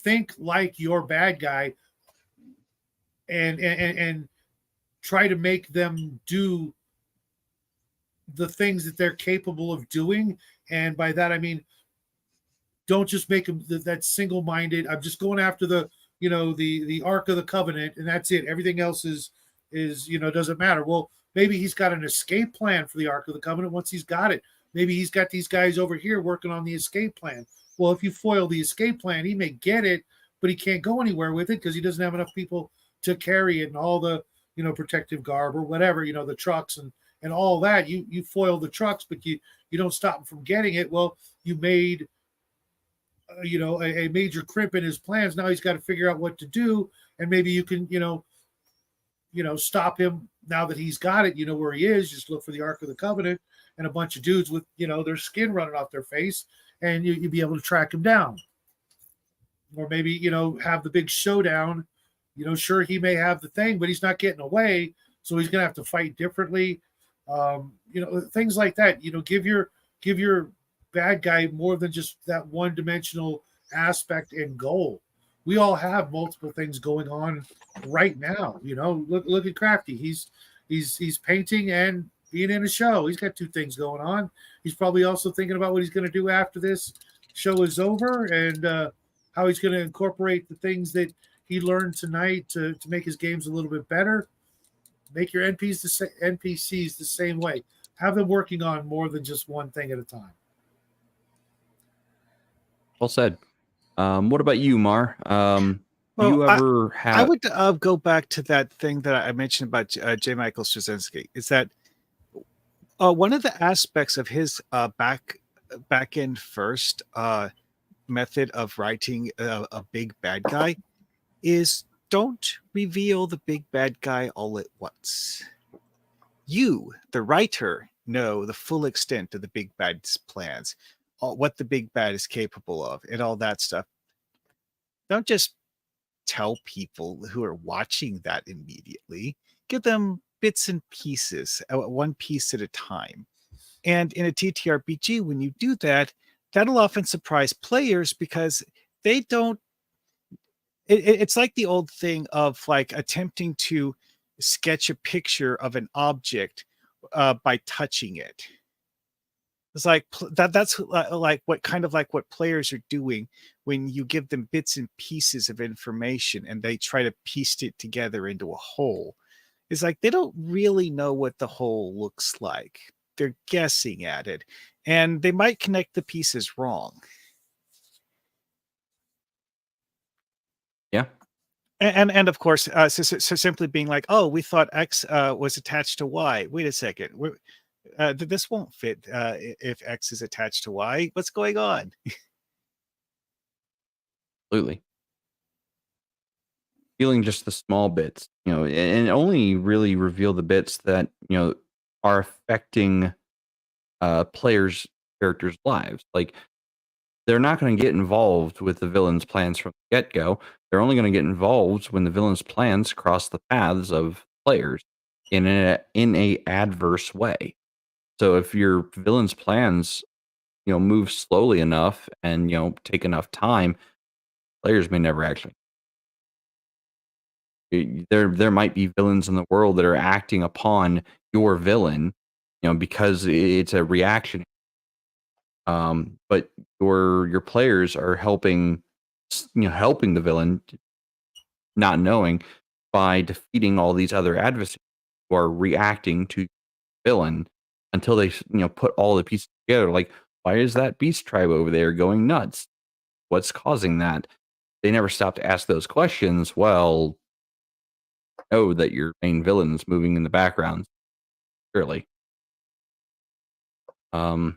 Think like your bad guy and try to make them do the things that they're capable of doing. And by that I mean, don't just make them that single-minded. I'm just going after the Ark of the Covenant, and that's it. Everything else is doesn't matter. Well, maybe he's got an escape plan for the Ark of the Covenant. Once he's got it, maybe he's got these guys over here working on the escape plan. Well, if you foil the escape plan, he may get it, but he can't go anywhere with it because he doesn't have enough people to carry it and all the protective garb or whatever, the trucks and all that. You foil the trucks, but you don't stop him from getting it. Well, you made a major crimp in his plans. Now he's got to figure out what to do, and maybe you can stop him now that he's got it. You know where he is. Just look for the Ark of the Covenant and a bunch of dudes with their skin running off their face, and you'd be able to track him down. Or maybe have the big showdown. Sure, he may have the thing, but he's not getting away, so he's gonna have to fight differently. Things like that. Give your bad guy more than just that one-dimensional aspect and goal. We all have multiple things going on right now. Look at Crafty. He's painting and being in a show. He's got two things going on. He's probably also thinking about what he's going to do after this show is over, and how he's going to incorporate the things that he learned tonight to make his games a little bit better. Make your NPCs the same way. Have them working on more than just one thing at a time. Well said. What about you, Mar? Well, you ever have? I would go back to that thing that I mentioned about J. Michael Straczynski. Is that one of the aspects of his back end first method of writing a big bad guy is don't reveal the big bad guy all at once. You, the writer, know the full extent of the big bad's plans, what the big bad is capable of, and all that stuff. Don't just tell people who are watching that immediately. Give them bits and pieces, one piece at a time. And in a TTRPG, when you do that, that'll often surprise players because they don't. It's like the old thing of like attempting to sketch a picture of an object by touching it. It's like that's like what players are doing when you give them bits and pieces of information and they try to piece it together into a whole. It's like they don't really know what the whole looks like. They're guessing at it, and they might connect the pieces wrong. Yeah. And of course, so simply being like, oh, we thought X was attached to Y. Wait a second. This won't fit if X is attached to Y. What's going on? Absolutely. Feeling just the small bits, and only really reveal the bits that, are affecting players' characters' lives. Like, they're not going to get involved with the villain's plans from the get-go. They're only going to get involved when the villain's plans cross the paths of players in a adverse way. So if your villain's plans, move slowly enough and, take enough time, players may never actually. There might be villains in the world that are acting upon your villain, because it's a reaction. But your players are helping the villain, not knowing, by defeating all these other adversaries who are reacting to villain until they put all the pieces together. Like, why is that beast tribe over there going nuts? What's causing that? They never stop to ask those questions. Well, know that your main villain is moving in the background, surely. How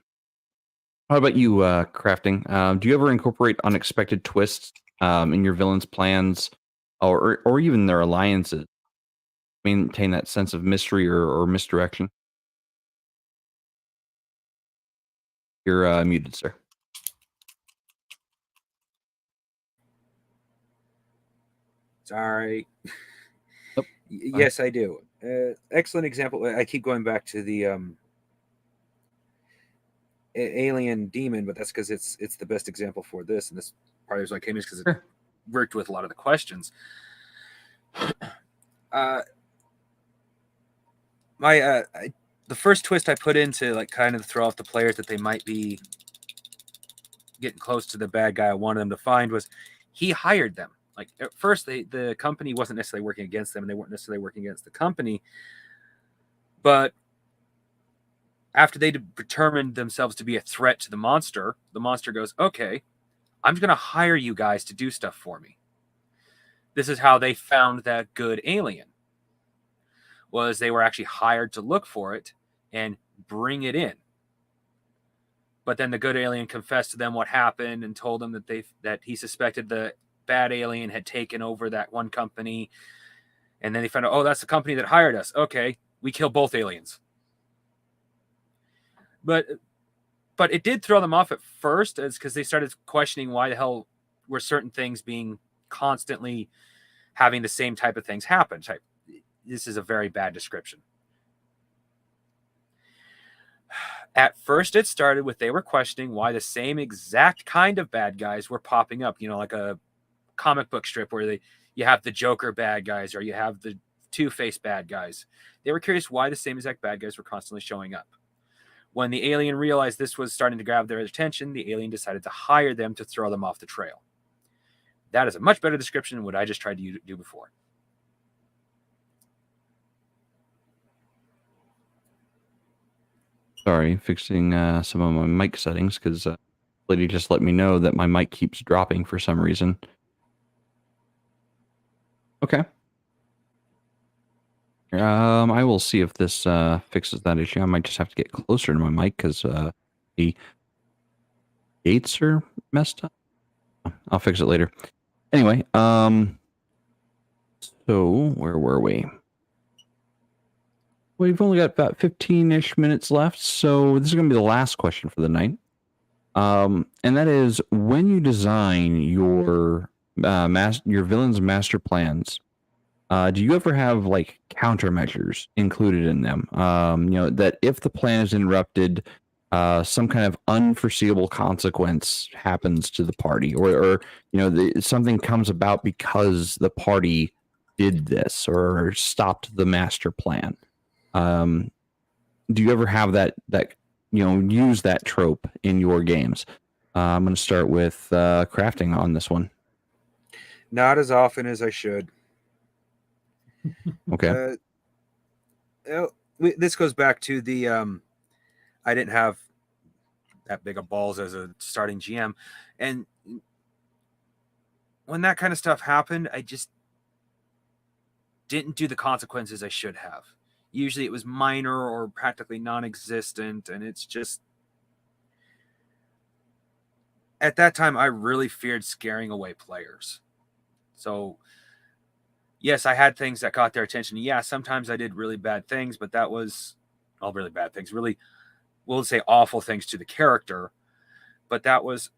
about you, crafting? Do you ever incorporate unexpected twists in your villains' plans, or even their alliances? Maintain that sense of mystery or misdirection. You're muted, sir. Sorry. Nope. Yes, I do. Excellent example. I keep going back to the alien demon, but that's because it's the best example for this, and this probably was why I came in because it worked with a lot of the questions. The first twist I put in to like kind of throw off the players that they might be getting close to the bad guy I wanted them to find was he hired them. Like at first, the company wasn't necessarily working against them, and they weren't necessarily working against the company. But after they determined themselves to be a threat to the monster goes, okay, I'm just going to hire you guys to do stuff for me. This is how they found that good alien. Was they were actually hired to look for it and bring it in. But then the good alien confessed to them what happened and told them that he suspected the bad alien had taken over that one company. And then they found out, oh, that's the company that hired us. Okay, we kill both aliens. But it did throw them off at first, because they started questioning why the hell were certain things being constantly having the same type of things happen. This is a very bad description. At first, it started with they were questioning why the same exact kind of bad guys were popping up. Like a comic book strip where you have the Joker bad guys or you have the Two-Face bad guys. They were curious why the same exact bad guys were constantly showing up. When the alien realized this was starting to grab their attention, the alien decided to hire them to throw them off the trail. That is a much better description than what I just tried to do before. Sorry, fixing some of my mic settings because lady just let me know that my mic keeps dropping for some reason. Okay. I will see if this fixes that issue. I might just have to get closer to my mic because the gates are messed up. I'll fix it later. Anyway, so where were we? We've only got about 15-ish minutes left, so this is going to be the last question for the night. And that is, when you design your villain's master plans, do you ever have like countermeasures included in them? That if the plan is interrupted, some kind of unforeseeable consequence happens to the party, or something comes about because the party did this or stopped the master plan. Do you ever have that use that trope in your games? I'm going to start with crafting on this one. Not as often as I should. Okay. This goes back to the I didn't have that big of balls as a starting GM, and when that kind of stuff happened, I just didn't do the consequences I should have. Usually it was minor or practically non-existent, and it's just at that time I really feared scaring away players. So yes, I had things that caught their attention. Yeah, sometimes I did really bad things, but that was all really bad things. Really, we'll say awful things to the character, but that was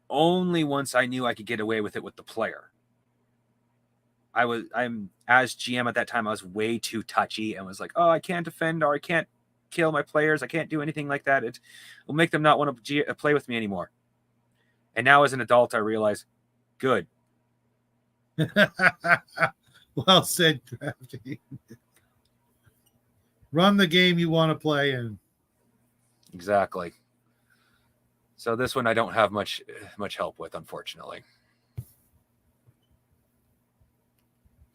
only once I knew I could get away with it with the player. I'm as GM at that time, I was way too touchy and was like, oh, I can't defend or I can't kill my players. I can't do anything like that. It will make them not want to play with me anymore. And now as an adult, I realize, good. Well said, Crafty. Run the game you want to play in. Exactly. So this one I don't have much help with, unfortunately.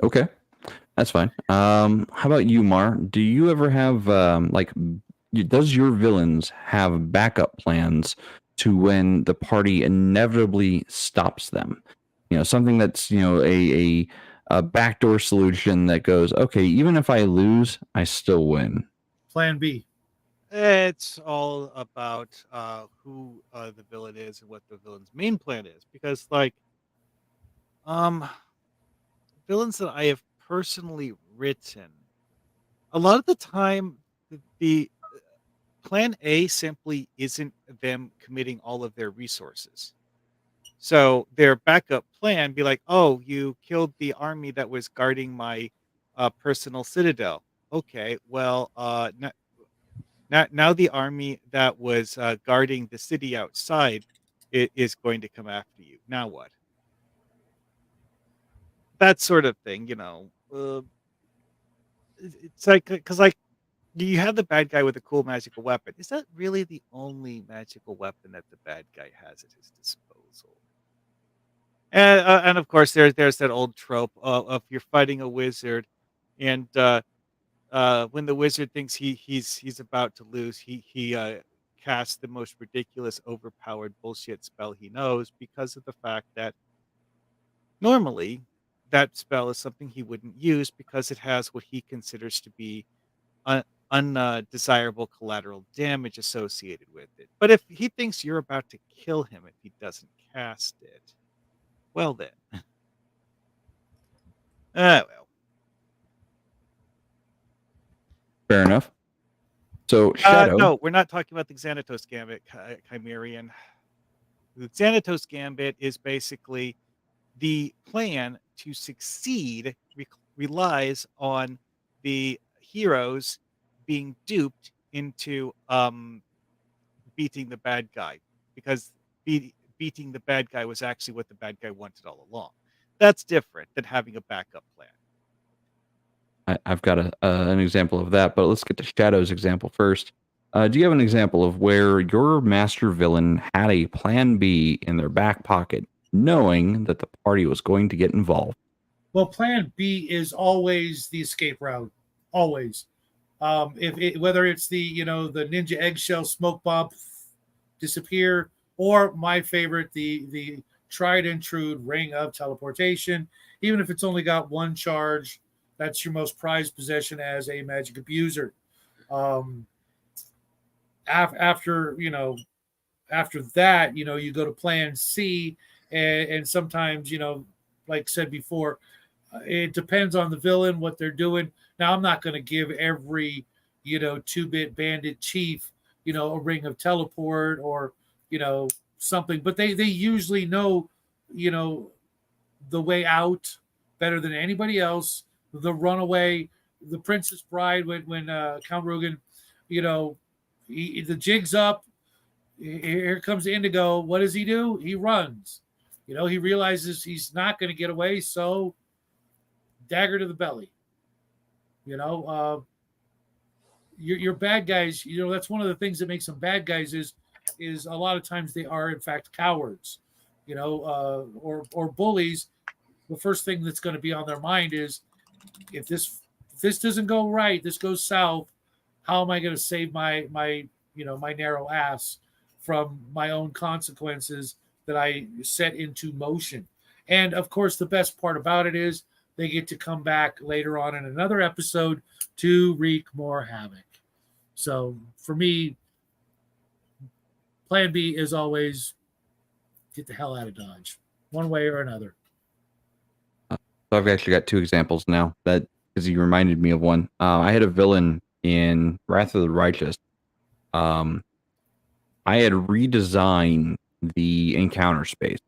Okay, that's fine. How about you, Mar? Do you ever have does your villains have backup plans to when the party inevitably stops them? Something that's a backdoor solution that goes, okay, even if I lose, I still win. Plan B. It's all about who the villain is and what the villain's main plan is, because villains that I have personally written, a lot of the time the plan A simply isn't them committing all of their resources. So their backup plan be like, "Oh, you killed the army that was guarding my personal citadel. Okay, well, now the army that was guarding the city outside is going to come after you. Now what?" That sort of thing, it's like because you have the bad guy with a cool magical weapon. Is that really the only magical weapon that the bad guy has at his disposal? And of course, there's that old trope of you're fighting a wizard, and when the wizard thinks he's about to lose, he casts the most ridiculous, overpowered bullshit spell he knows, because of the fact that normally that spell is something he wouldn't use because it has what he considers to be undesirable collateral damage associated with it. But if he thinks you're about to kill him if he doesn't cast it, well then. Well. Fair enough. So Shadow. No, we're not talking about the Xanatos Gambit, Chimerian. The Xanatos Gambit is basically the plan to succeed relies on the heroes being duped into beating the bad guy, because beating the bad guy was actually what the bad guy wanted all along. That's different than having a backup plan. I've got an example of that, but let's get to Shadow's example first. Do you have an example of where your master villain had a plan B in their back pocket, knowing that the party was going to get involved? Well, plan B is always the escape route. Always. Whether it's the the ninja eggshell smoke bomb disappear, or my favorite, the tried and true ring of teleportation, even if it's only got one charge, that's your most prized possession as a magic abuser. After that, you go to plan C, and sometimes, like said before, it depends on the villain, what they're doing. Now, I'm not going to give every, 2-bit bandit chief, a ring of teleport or, something, but they usually know, the way out better than anybody else. The runaway, the Princess Bride, when Count Rugen, the jig's up. Here comes Indigo. What does he do? He runs. He realizes he's not going to get away, so dagger to the belly. your bad guys, that's one of the things that makes them bad guys is a lot of times they are in fact cowards, or bullies. The first thing that's going to be on their mind is, if this doesn't go right, this goes south, how am I going to save my narrow ass from my own consequences that I set into motion? And of course, the best part about it is they get to come back later on in another episode to wreak more havoc. So for me, plan B is always get the hell out of Dodge, one way or another. So I've actually got two examples now, that because you reminded me of one. I had a villain in Wrath of the Righteous. I had redesigned the encounter space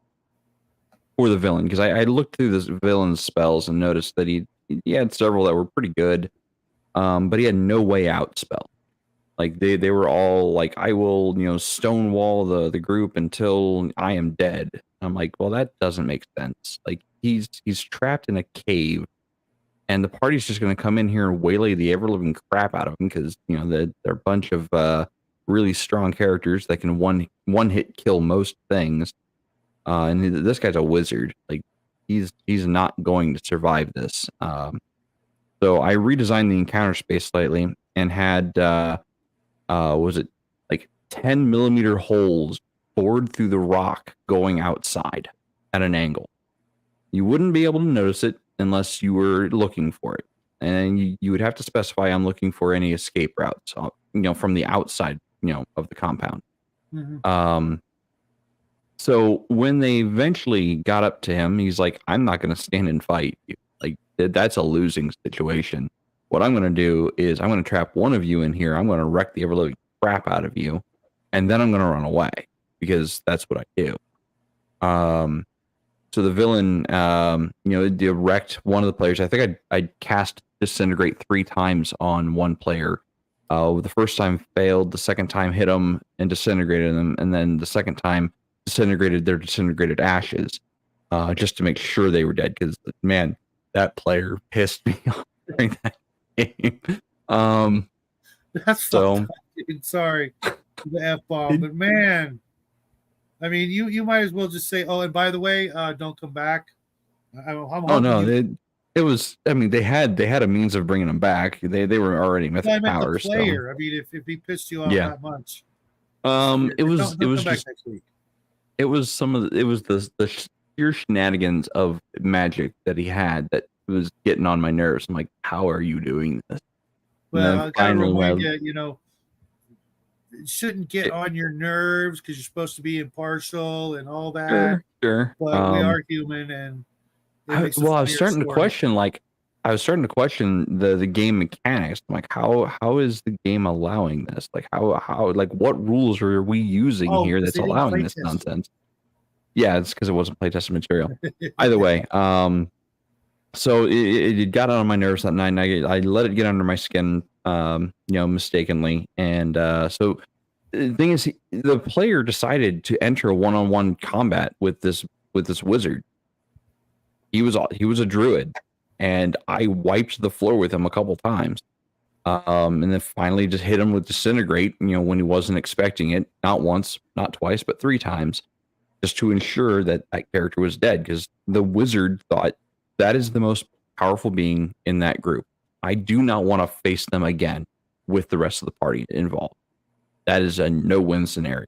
for the villain, because I looked through this villain's spells and noticed that he had several that were pretty good, but he had no way out spell. Like they were all like, I will stonewall the group until I am dead. I'm like, well, that doesn't make sense. Like he's trapped in a cave, and the party's just going to come in here and waylay the ever living crap out of him, because they're a bunch of really strong characters that can one hit kill most things. And this guy's a wizard. Like he's not going to survive this. So I redesigned the encounter space slightly and had was it like 10 millimeter holes bored through the rock going outside at an angle. You wouldn't be able to notice it unless you were looking for it, and you would have to specify, I'm looking for any escape routes, from the outside, of the compound. Mm-hmm. So when they eventually got up to him, he's like, I'm not going to stand and fight you. Like, that's a losing situation. What I'm going to do is I'm going to trap one of you in here. I'm going to wreck the ever-living crap out of you, and then I'm going to run away, because that's what I do. So the villain, wrecked one of the players. I think I cast Disintegrate 3 times on one player. The first time failed, the second time hit them and disintegrated them, and then the second time disintegrated their disintegrated ashes, just to make sure they were dead, because, man, that player pissed me off during that game. That's so sorry, the F-bomb, but man, I mean, you might as well just say, oh, and by the way, don't come back. It was. I mean, they had a means of bringing them back. They were already mythic powers. The player. So. I mean, if he pissed you off that much. It was just. It was the sheer shenanigans of magic that he had that was getting on my nerves. I'm like, how are you doing this? Well, I gotta remind you, it shouldn't get on your nerves because you're supposed to be impartial and all that. Sure. But we are human, and I was starting to question, the game mechanics. I'm like, how is the game allowing this? Like, how what rules are we using here that's allowing this nonsense? Yeah, it's because it wasn't playtested material. Either way, so it got on my nerves that night, and I let it get under my skin, mistakenly. And so the thing is, the player decided to enter a one-on-one combat with this wizard. He was a druid, and I wiped the floor with him a couple times, and then finally just hit him with disintegrate. When he wasn't expecting it, not once, not twice, but 3 times, just to ensure that character was dead, because the wizard thought that is the most powerful being in that group. I do not want to face them again with the rest of the party involved. That is a no-win scenario.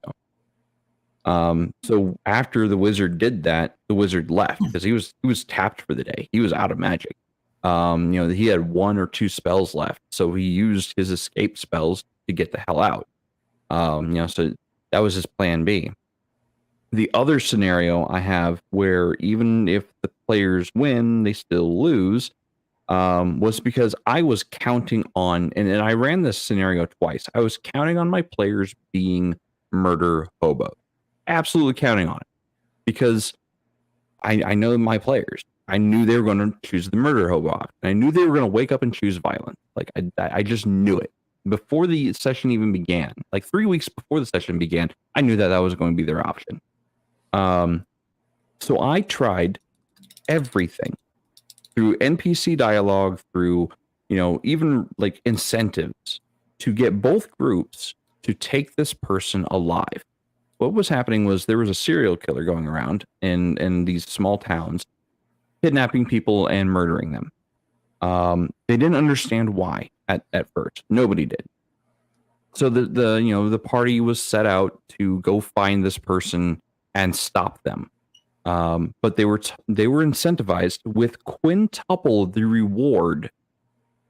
So after the wizard did that, the wizard left because he was tapped for the day. He was out of magic. He had 1 or 2 spells left, so he used his escape spells to get the hell out. So that was his plan B. The other scenario I have, where even if the players win, they still lose, was because I was counting on, and I ran this scenario twice. I was counting on my players being murder hobos. Absolutely counting on it, because I know my players. I knew they were going to choose the murder hobo option. I knew they were going to wake up and choose violence. Like I just knew it before the session even began. Like 3 weeks before the session began, I knew that was going to be their option. So I tried everything through NPC dialogue, through even like incentives, to get both groups to take this person alive. What was happening was there was a serial killer going around in these small towns, kidnapping people and murdering them. They didn't understand why at first. Nobody did. So the party was set out to go find this person and stop them. But they were incentivized with quintuple the reward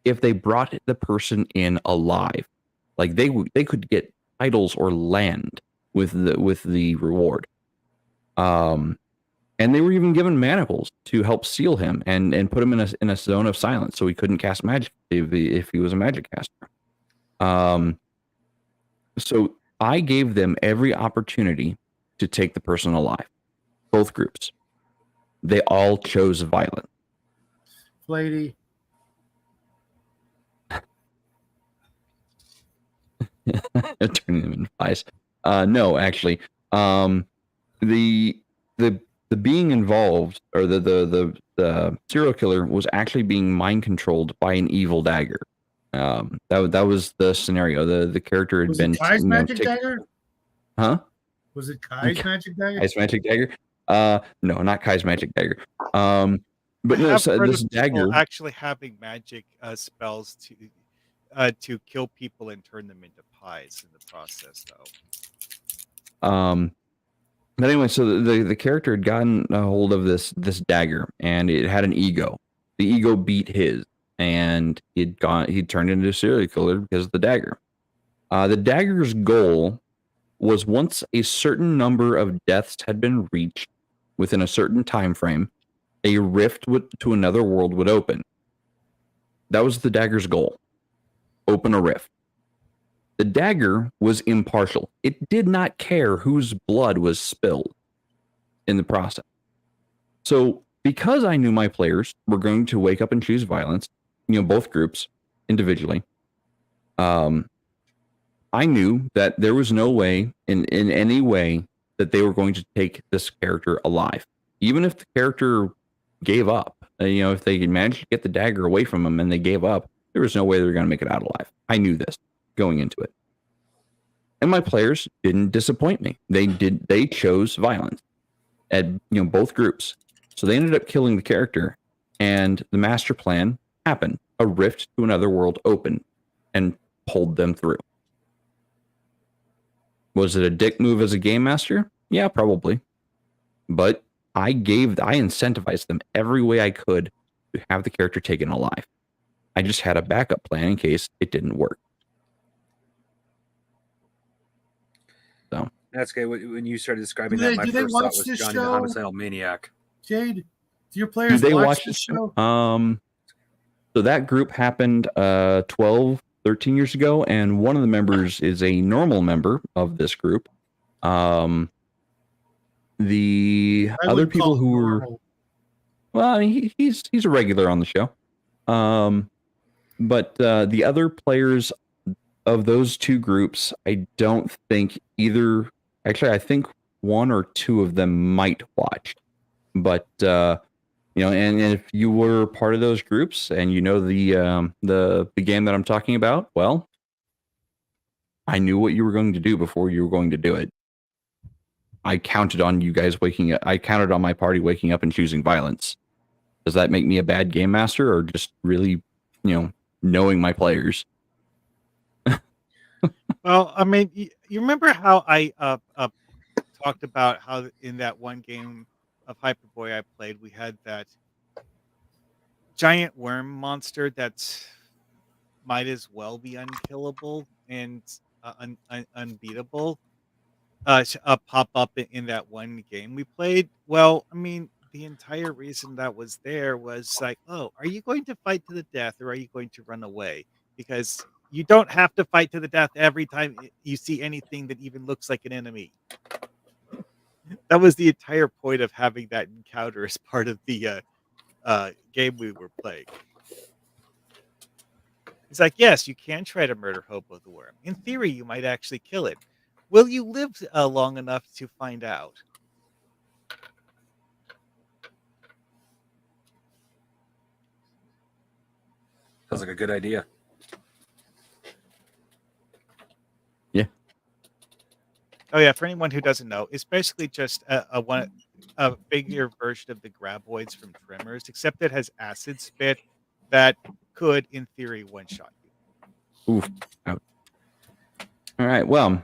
if they brought the person in alive. Like they could get titles or land with the reward. And they were even given manacles to help seal him and put him in a zone of silence so he couldn't cast magic if he was a magic caster. So I gave them every opportunity to take the person alive. Both groups. They all chose violence. Lady. Turning them into pies. No, actually. The being involved, or the serial killer was actually being mind controlled by an evil dagger. That was the scenario. The character had Was been it Kai's magic dagger? Huh? Was it Kai's magic dagger? Kai's magic dagger? No, not Kai's magic dagger. But no, so this dagger actually having magic spells to kill people and turn them into pies in the process, though. But anyway, so the character had gotten a hold of this dagger, and it had an ego. The ego beat his, and he'd turned into a serial killer because of the dagger. The dagger's goal was, once a certain number of deaths had been reached within a certain time frame, a rift to another world would open. That was the dagger's goal. Open a rift. The dagger was impartial. It did not care whose blood was spilled in the process. So because I knew my players were going to wake up and choose violence, both groups individually, I knew that there was no way in any way that they were going to take this character alive. Even if the character gave up, if they managed to get the dagger away from them and they gave up, there was no way they were going to make it out alive. I knew this going into it. And my players didn't disappoint me. They chose violence at both groups. So they ended up killing the character, and the master plan happened. A rift to another world opened and pulled them through. Was it a dick move as a game master? Yeah, probably. But I incentivized them every way I could to have the character taken alive. I just had a backup plan in case it didn't work. So that's good. When you started describing that, my first thought was Johnny the Homicidal Maniac. Jaide, do your players watch this show? So that group happened 12, 13 years ago, and one of the members is a normal member of this group. The other people who were, well, I mean, he's a regular on the show. But the other players of those two groups, I don't think either. Actually, I think one or two of them might watch. But and if you were part of those groups and the game that I'm talking about, well, I knew what you were going to do before you were going to do it. I counted on you guys waking up. I counted on my party waking up and choosing violence. Does that make me a bad game master, or just really, knowing my players? Well, I mean, you remember how I talked about how in that one game of Hyperboy I played, we had that giant worm monster that might as well be unkillable and unbeatable pop up in that one game we played. Well, I mean, the entire reason that was there was like, oh, are you going to fight to the death, or are you going to run away? Because you don't have to fight to the death every time you see anything that even looks like an enemy. That was the entire point of having that encounter as part of the game we were playing. It's like, yes, you can try to murder Hobo the Worm. In theory, you might actually kill it. Will you live long enough to find out? Sounds like a good idea. Oh yeah, for anyone who doesn't know, it's basically just a bigger version of the graboids from Tremors, except it has acid spit that could, in theory, one shot you. Oof. Ouch. All right. Well,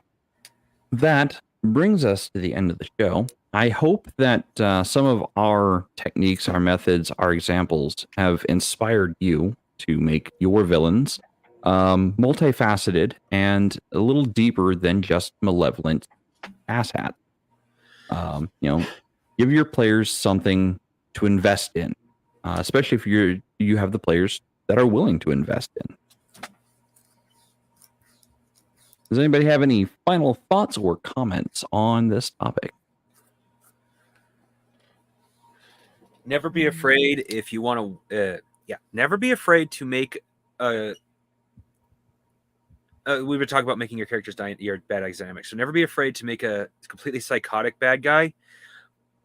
that brings us to the end of the show. I hope that some of our techniques, our methods, our examples have inspired you to make your villains multifaceted and a little deeper than just malevolent asshat. Give your players something to invest in, especially if you have the players that are willing to invest in. Does anybody have any final thoughts or comments on this topic? Never be afraid if you want to. Never be afraid to make. We were talking about making your characters your bad dynamics. So never be afraid to make a completely psychotic bad guy,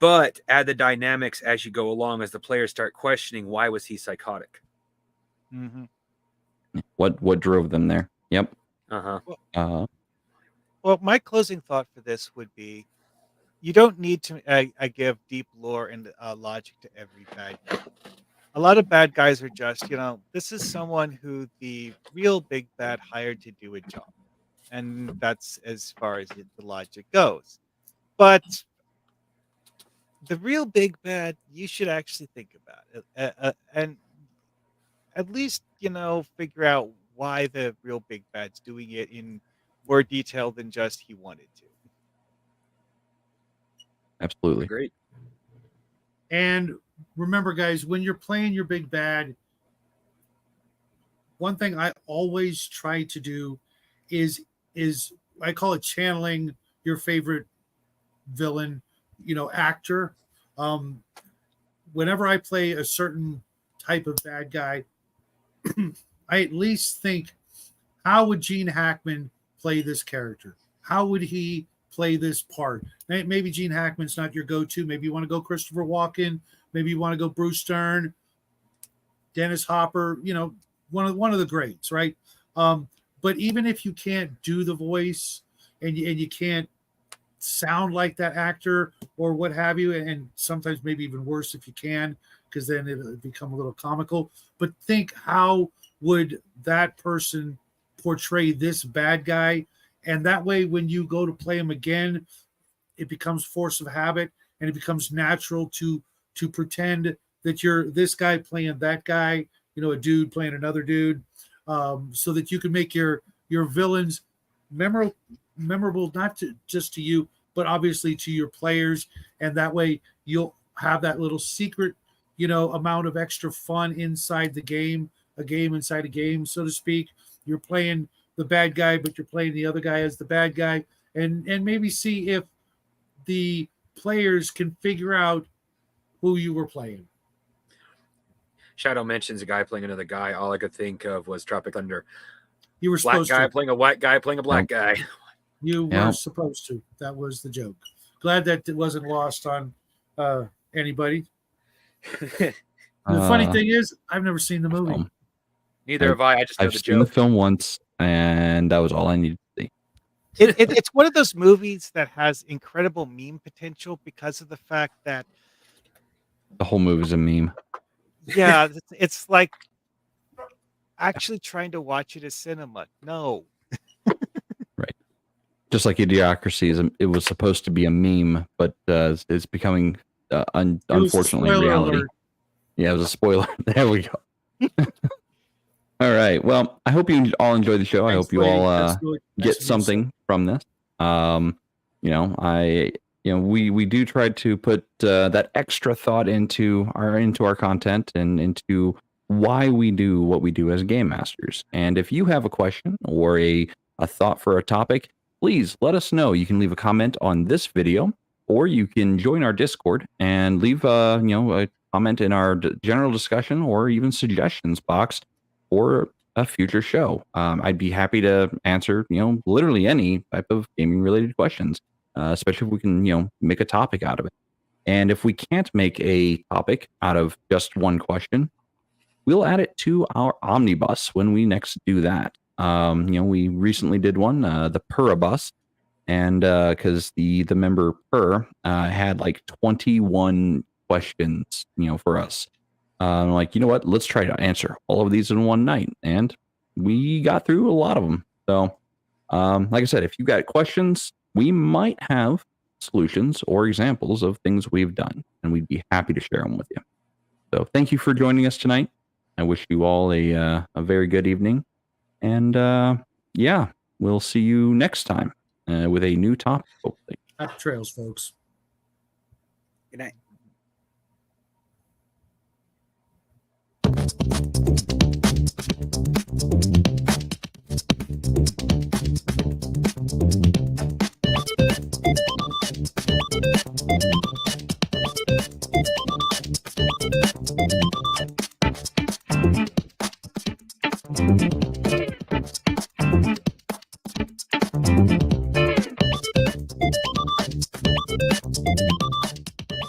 but add the dynamics as you go along, as the players start questioning why was he psychotic. Mm-hmm. What drove them there? Yep. Well, my closing thought for this would be, you don't need to give deep lore and logic to every bad guy. A lot of bad guys are just, this is someone who the real big bad hired to do a job. And that's as far as the logic goes. But the real big bad, you should actually think about it. And at least, figure out why the real big bad's doing it in more detail than just he wanted to. Absolutely. Great. And remember, guys, when you're playing your big bad, one thing I always try to do is I call it channeling your favorite villain, actor. Whenever I play a certain type of bad guy, I at least think, how would Gene Hackman play this character? How would he play this part? Maybe Gene Hackman's not your go-to. Maybe you want to go Christopher Walken. Maybe you want to go Bruce Stern, Dennis Hopper. One of the greats, right? But even if you can't do the voice and you can't sound like that actor or what have you, and sometimes maybe even worse if you can, because then it'll become a little comical. But think, how would that person portray this bad guy? And that way, when you go to play him again, it becomes force of habit, and it becomes natural to pretend that you're this guy playing that guy, a dude playing another dude, so that you can make your villains memorable, not just to you, but obviously to your players. And that way you'll have that little secret, amount of extra fun inside the game, a game inside a game, so to speak. You're playing the bad guy, but you're playing the other guy as the bad guy, and maybe see if the players can figure out who you were playing. Shadow mentions a guy playing another guy. All I could think of was Tropic Thunder. You were Black supposed guy to. playing a white guy playing a black guy. You were supposed to. That was the joke. Glad that it wasn't lost on anybody. The funny thing is, I've never seen the movie. Neither have I. I just know I've the seen joke. the film once, and that was all I needed to see. It's one of those movies that has incredible meme potential because of the fact that The whole movie is a meme. Yeah, it's like actually trying to watch it as cinema. No. Right. Just like Idiocracy, it was supposed to be a meme, but it's becoming, unfortunately, reality. Alert. Yeah, it was a spoiler. There we go. All right. Well, I hope you all enjoy the show. I hope you all get something from this. We do try to put that extra thought into our content and into why we do what we do as game masters. And if you have a question or a thought for a topic, please let us know. You can leave a comment on this video, or you can join our Discord and leave a comment in our general discussion or even suggestions box for a future show. I'd be happy to answer literally any type of gaming related questions. Especially if we can, make a topic out of it. And if we can't make a topic out of just one question, we'll add it to our omnibus when we next do that. We recently did one, the Purabus, and because the member Per had like 21 questions, for us. Like, you know what? Let's try to answer all of these in one night, and we got through a lot of them. So, like I said, if you got questions, we might have solutions or examples of things we've done, and we'd be happy to share them with you. So, thank you for joining us tonight. I wish you all a very good evening, and yeah, we'll see you next time with a new topic, hopefully. Happy trails, folks. Good night.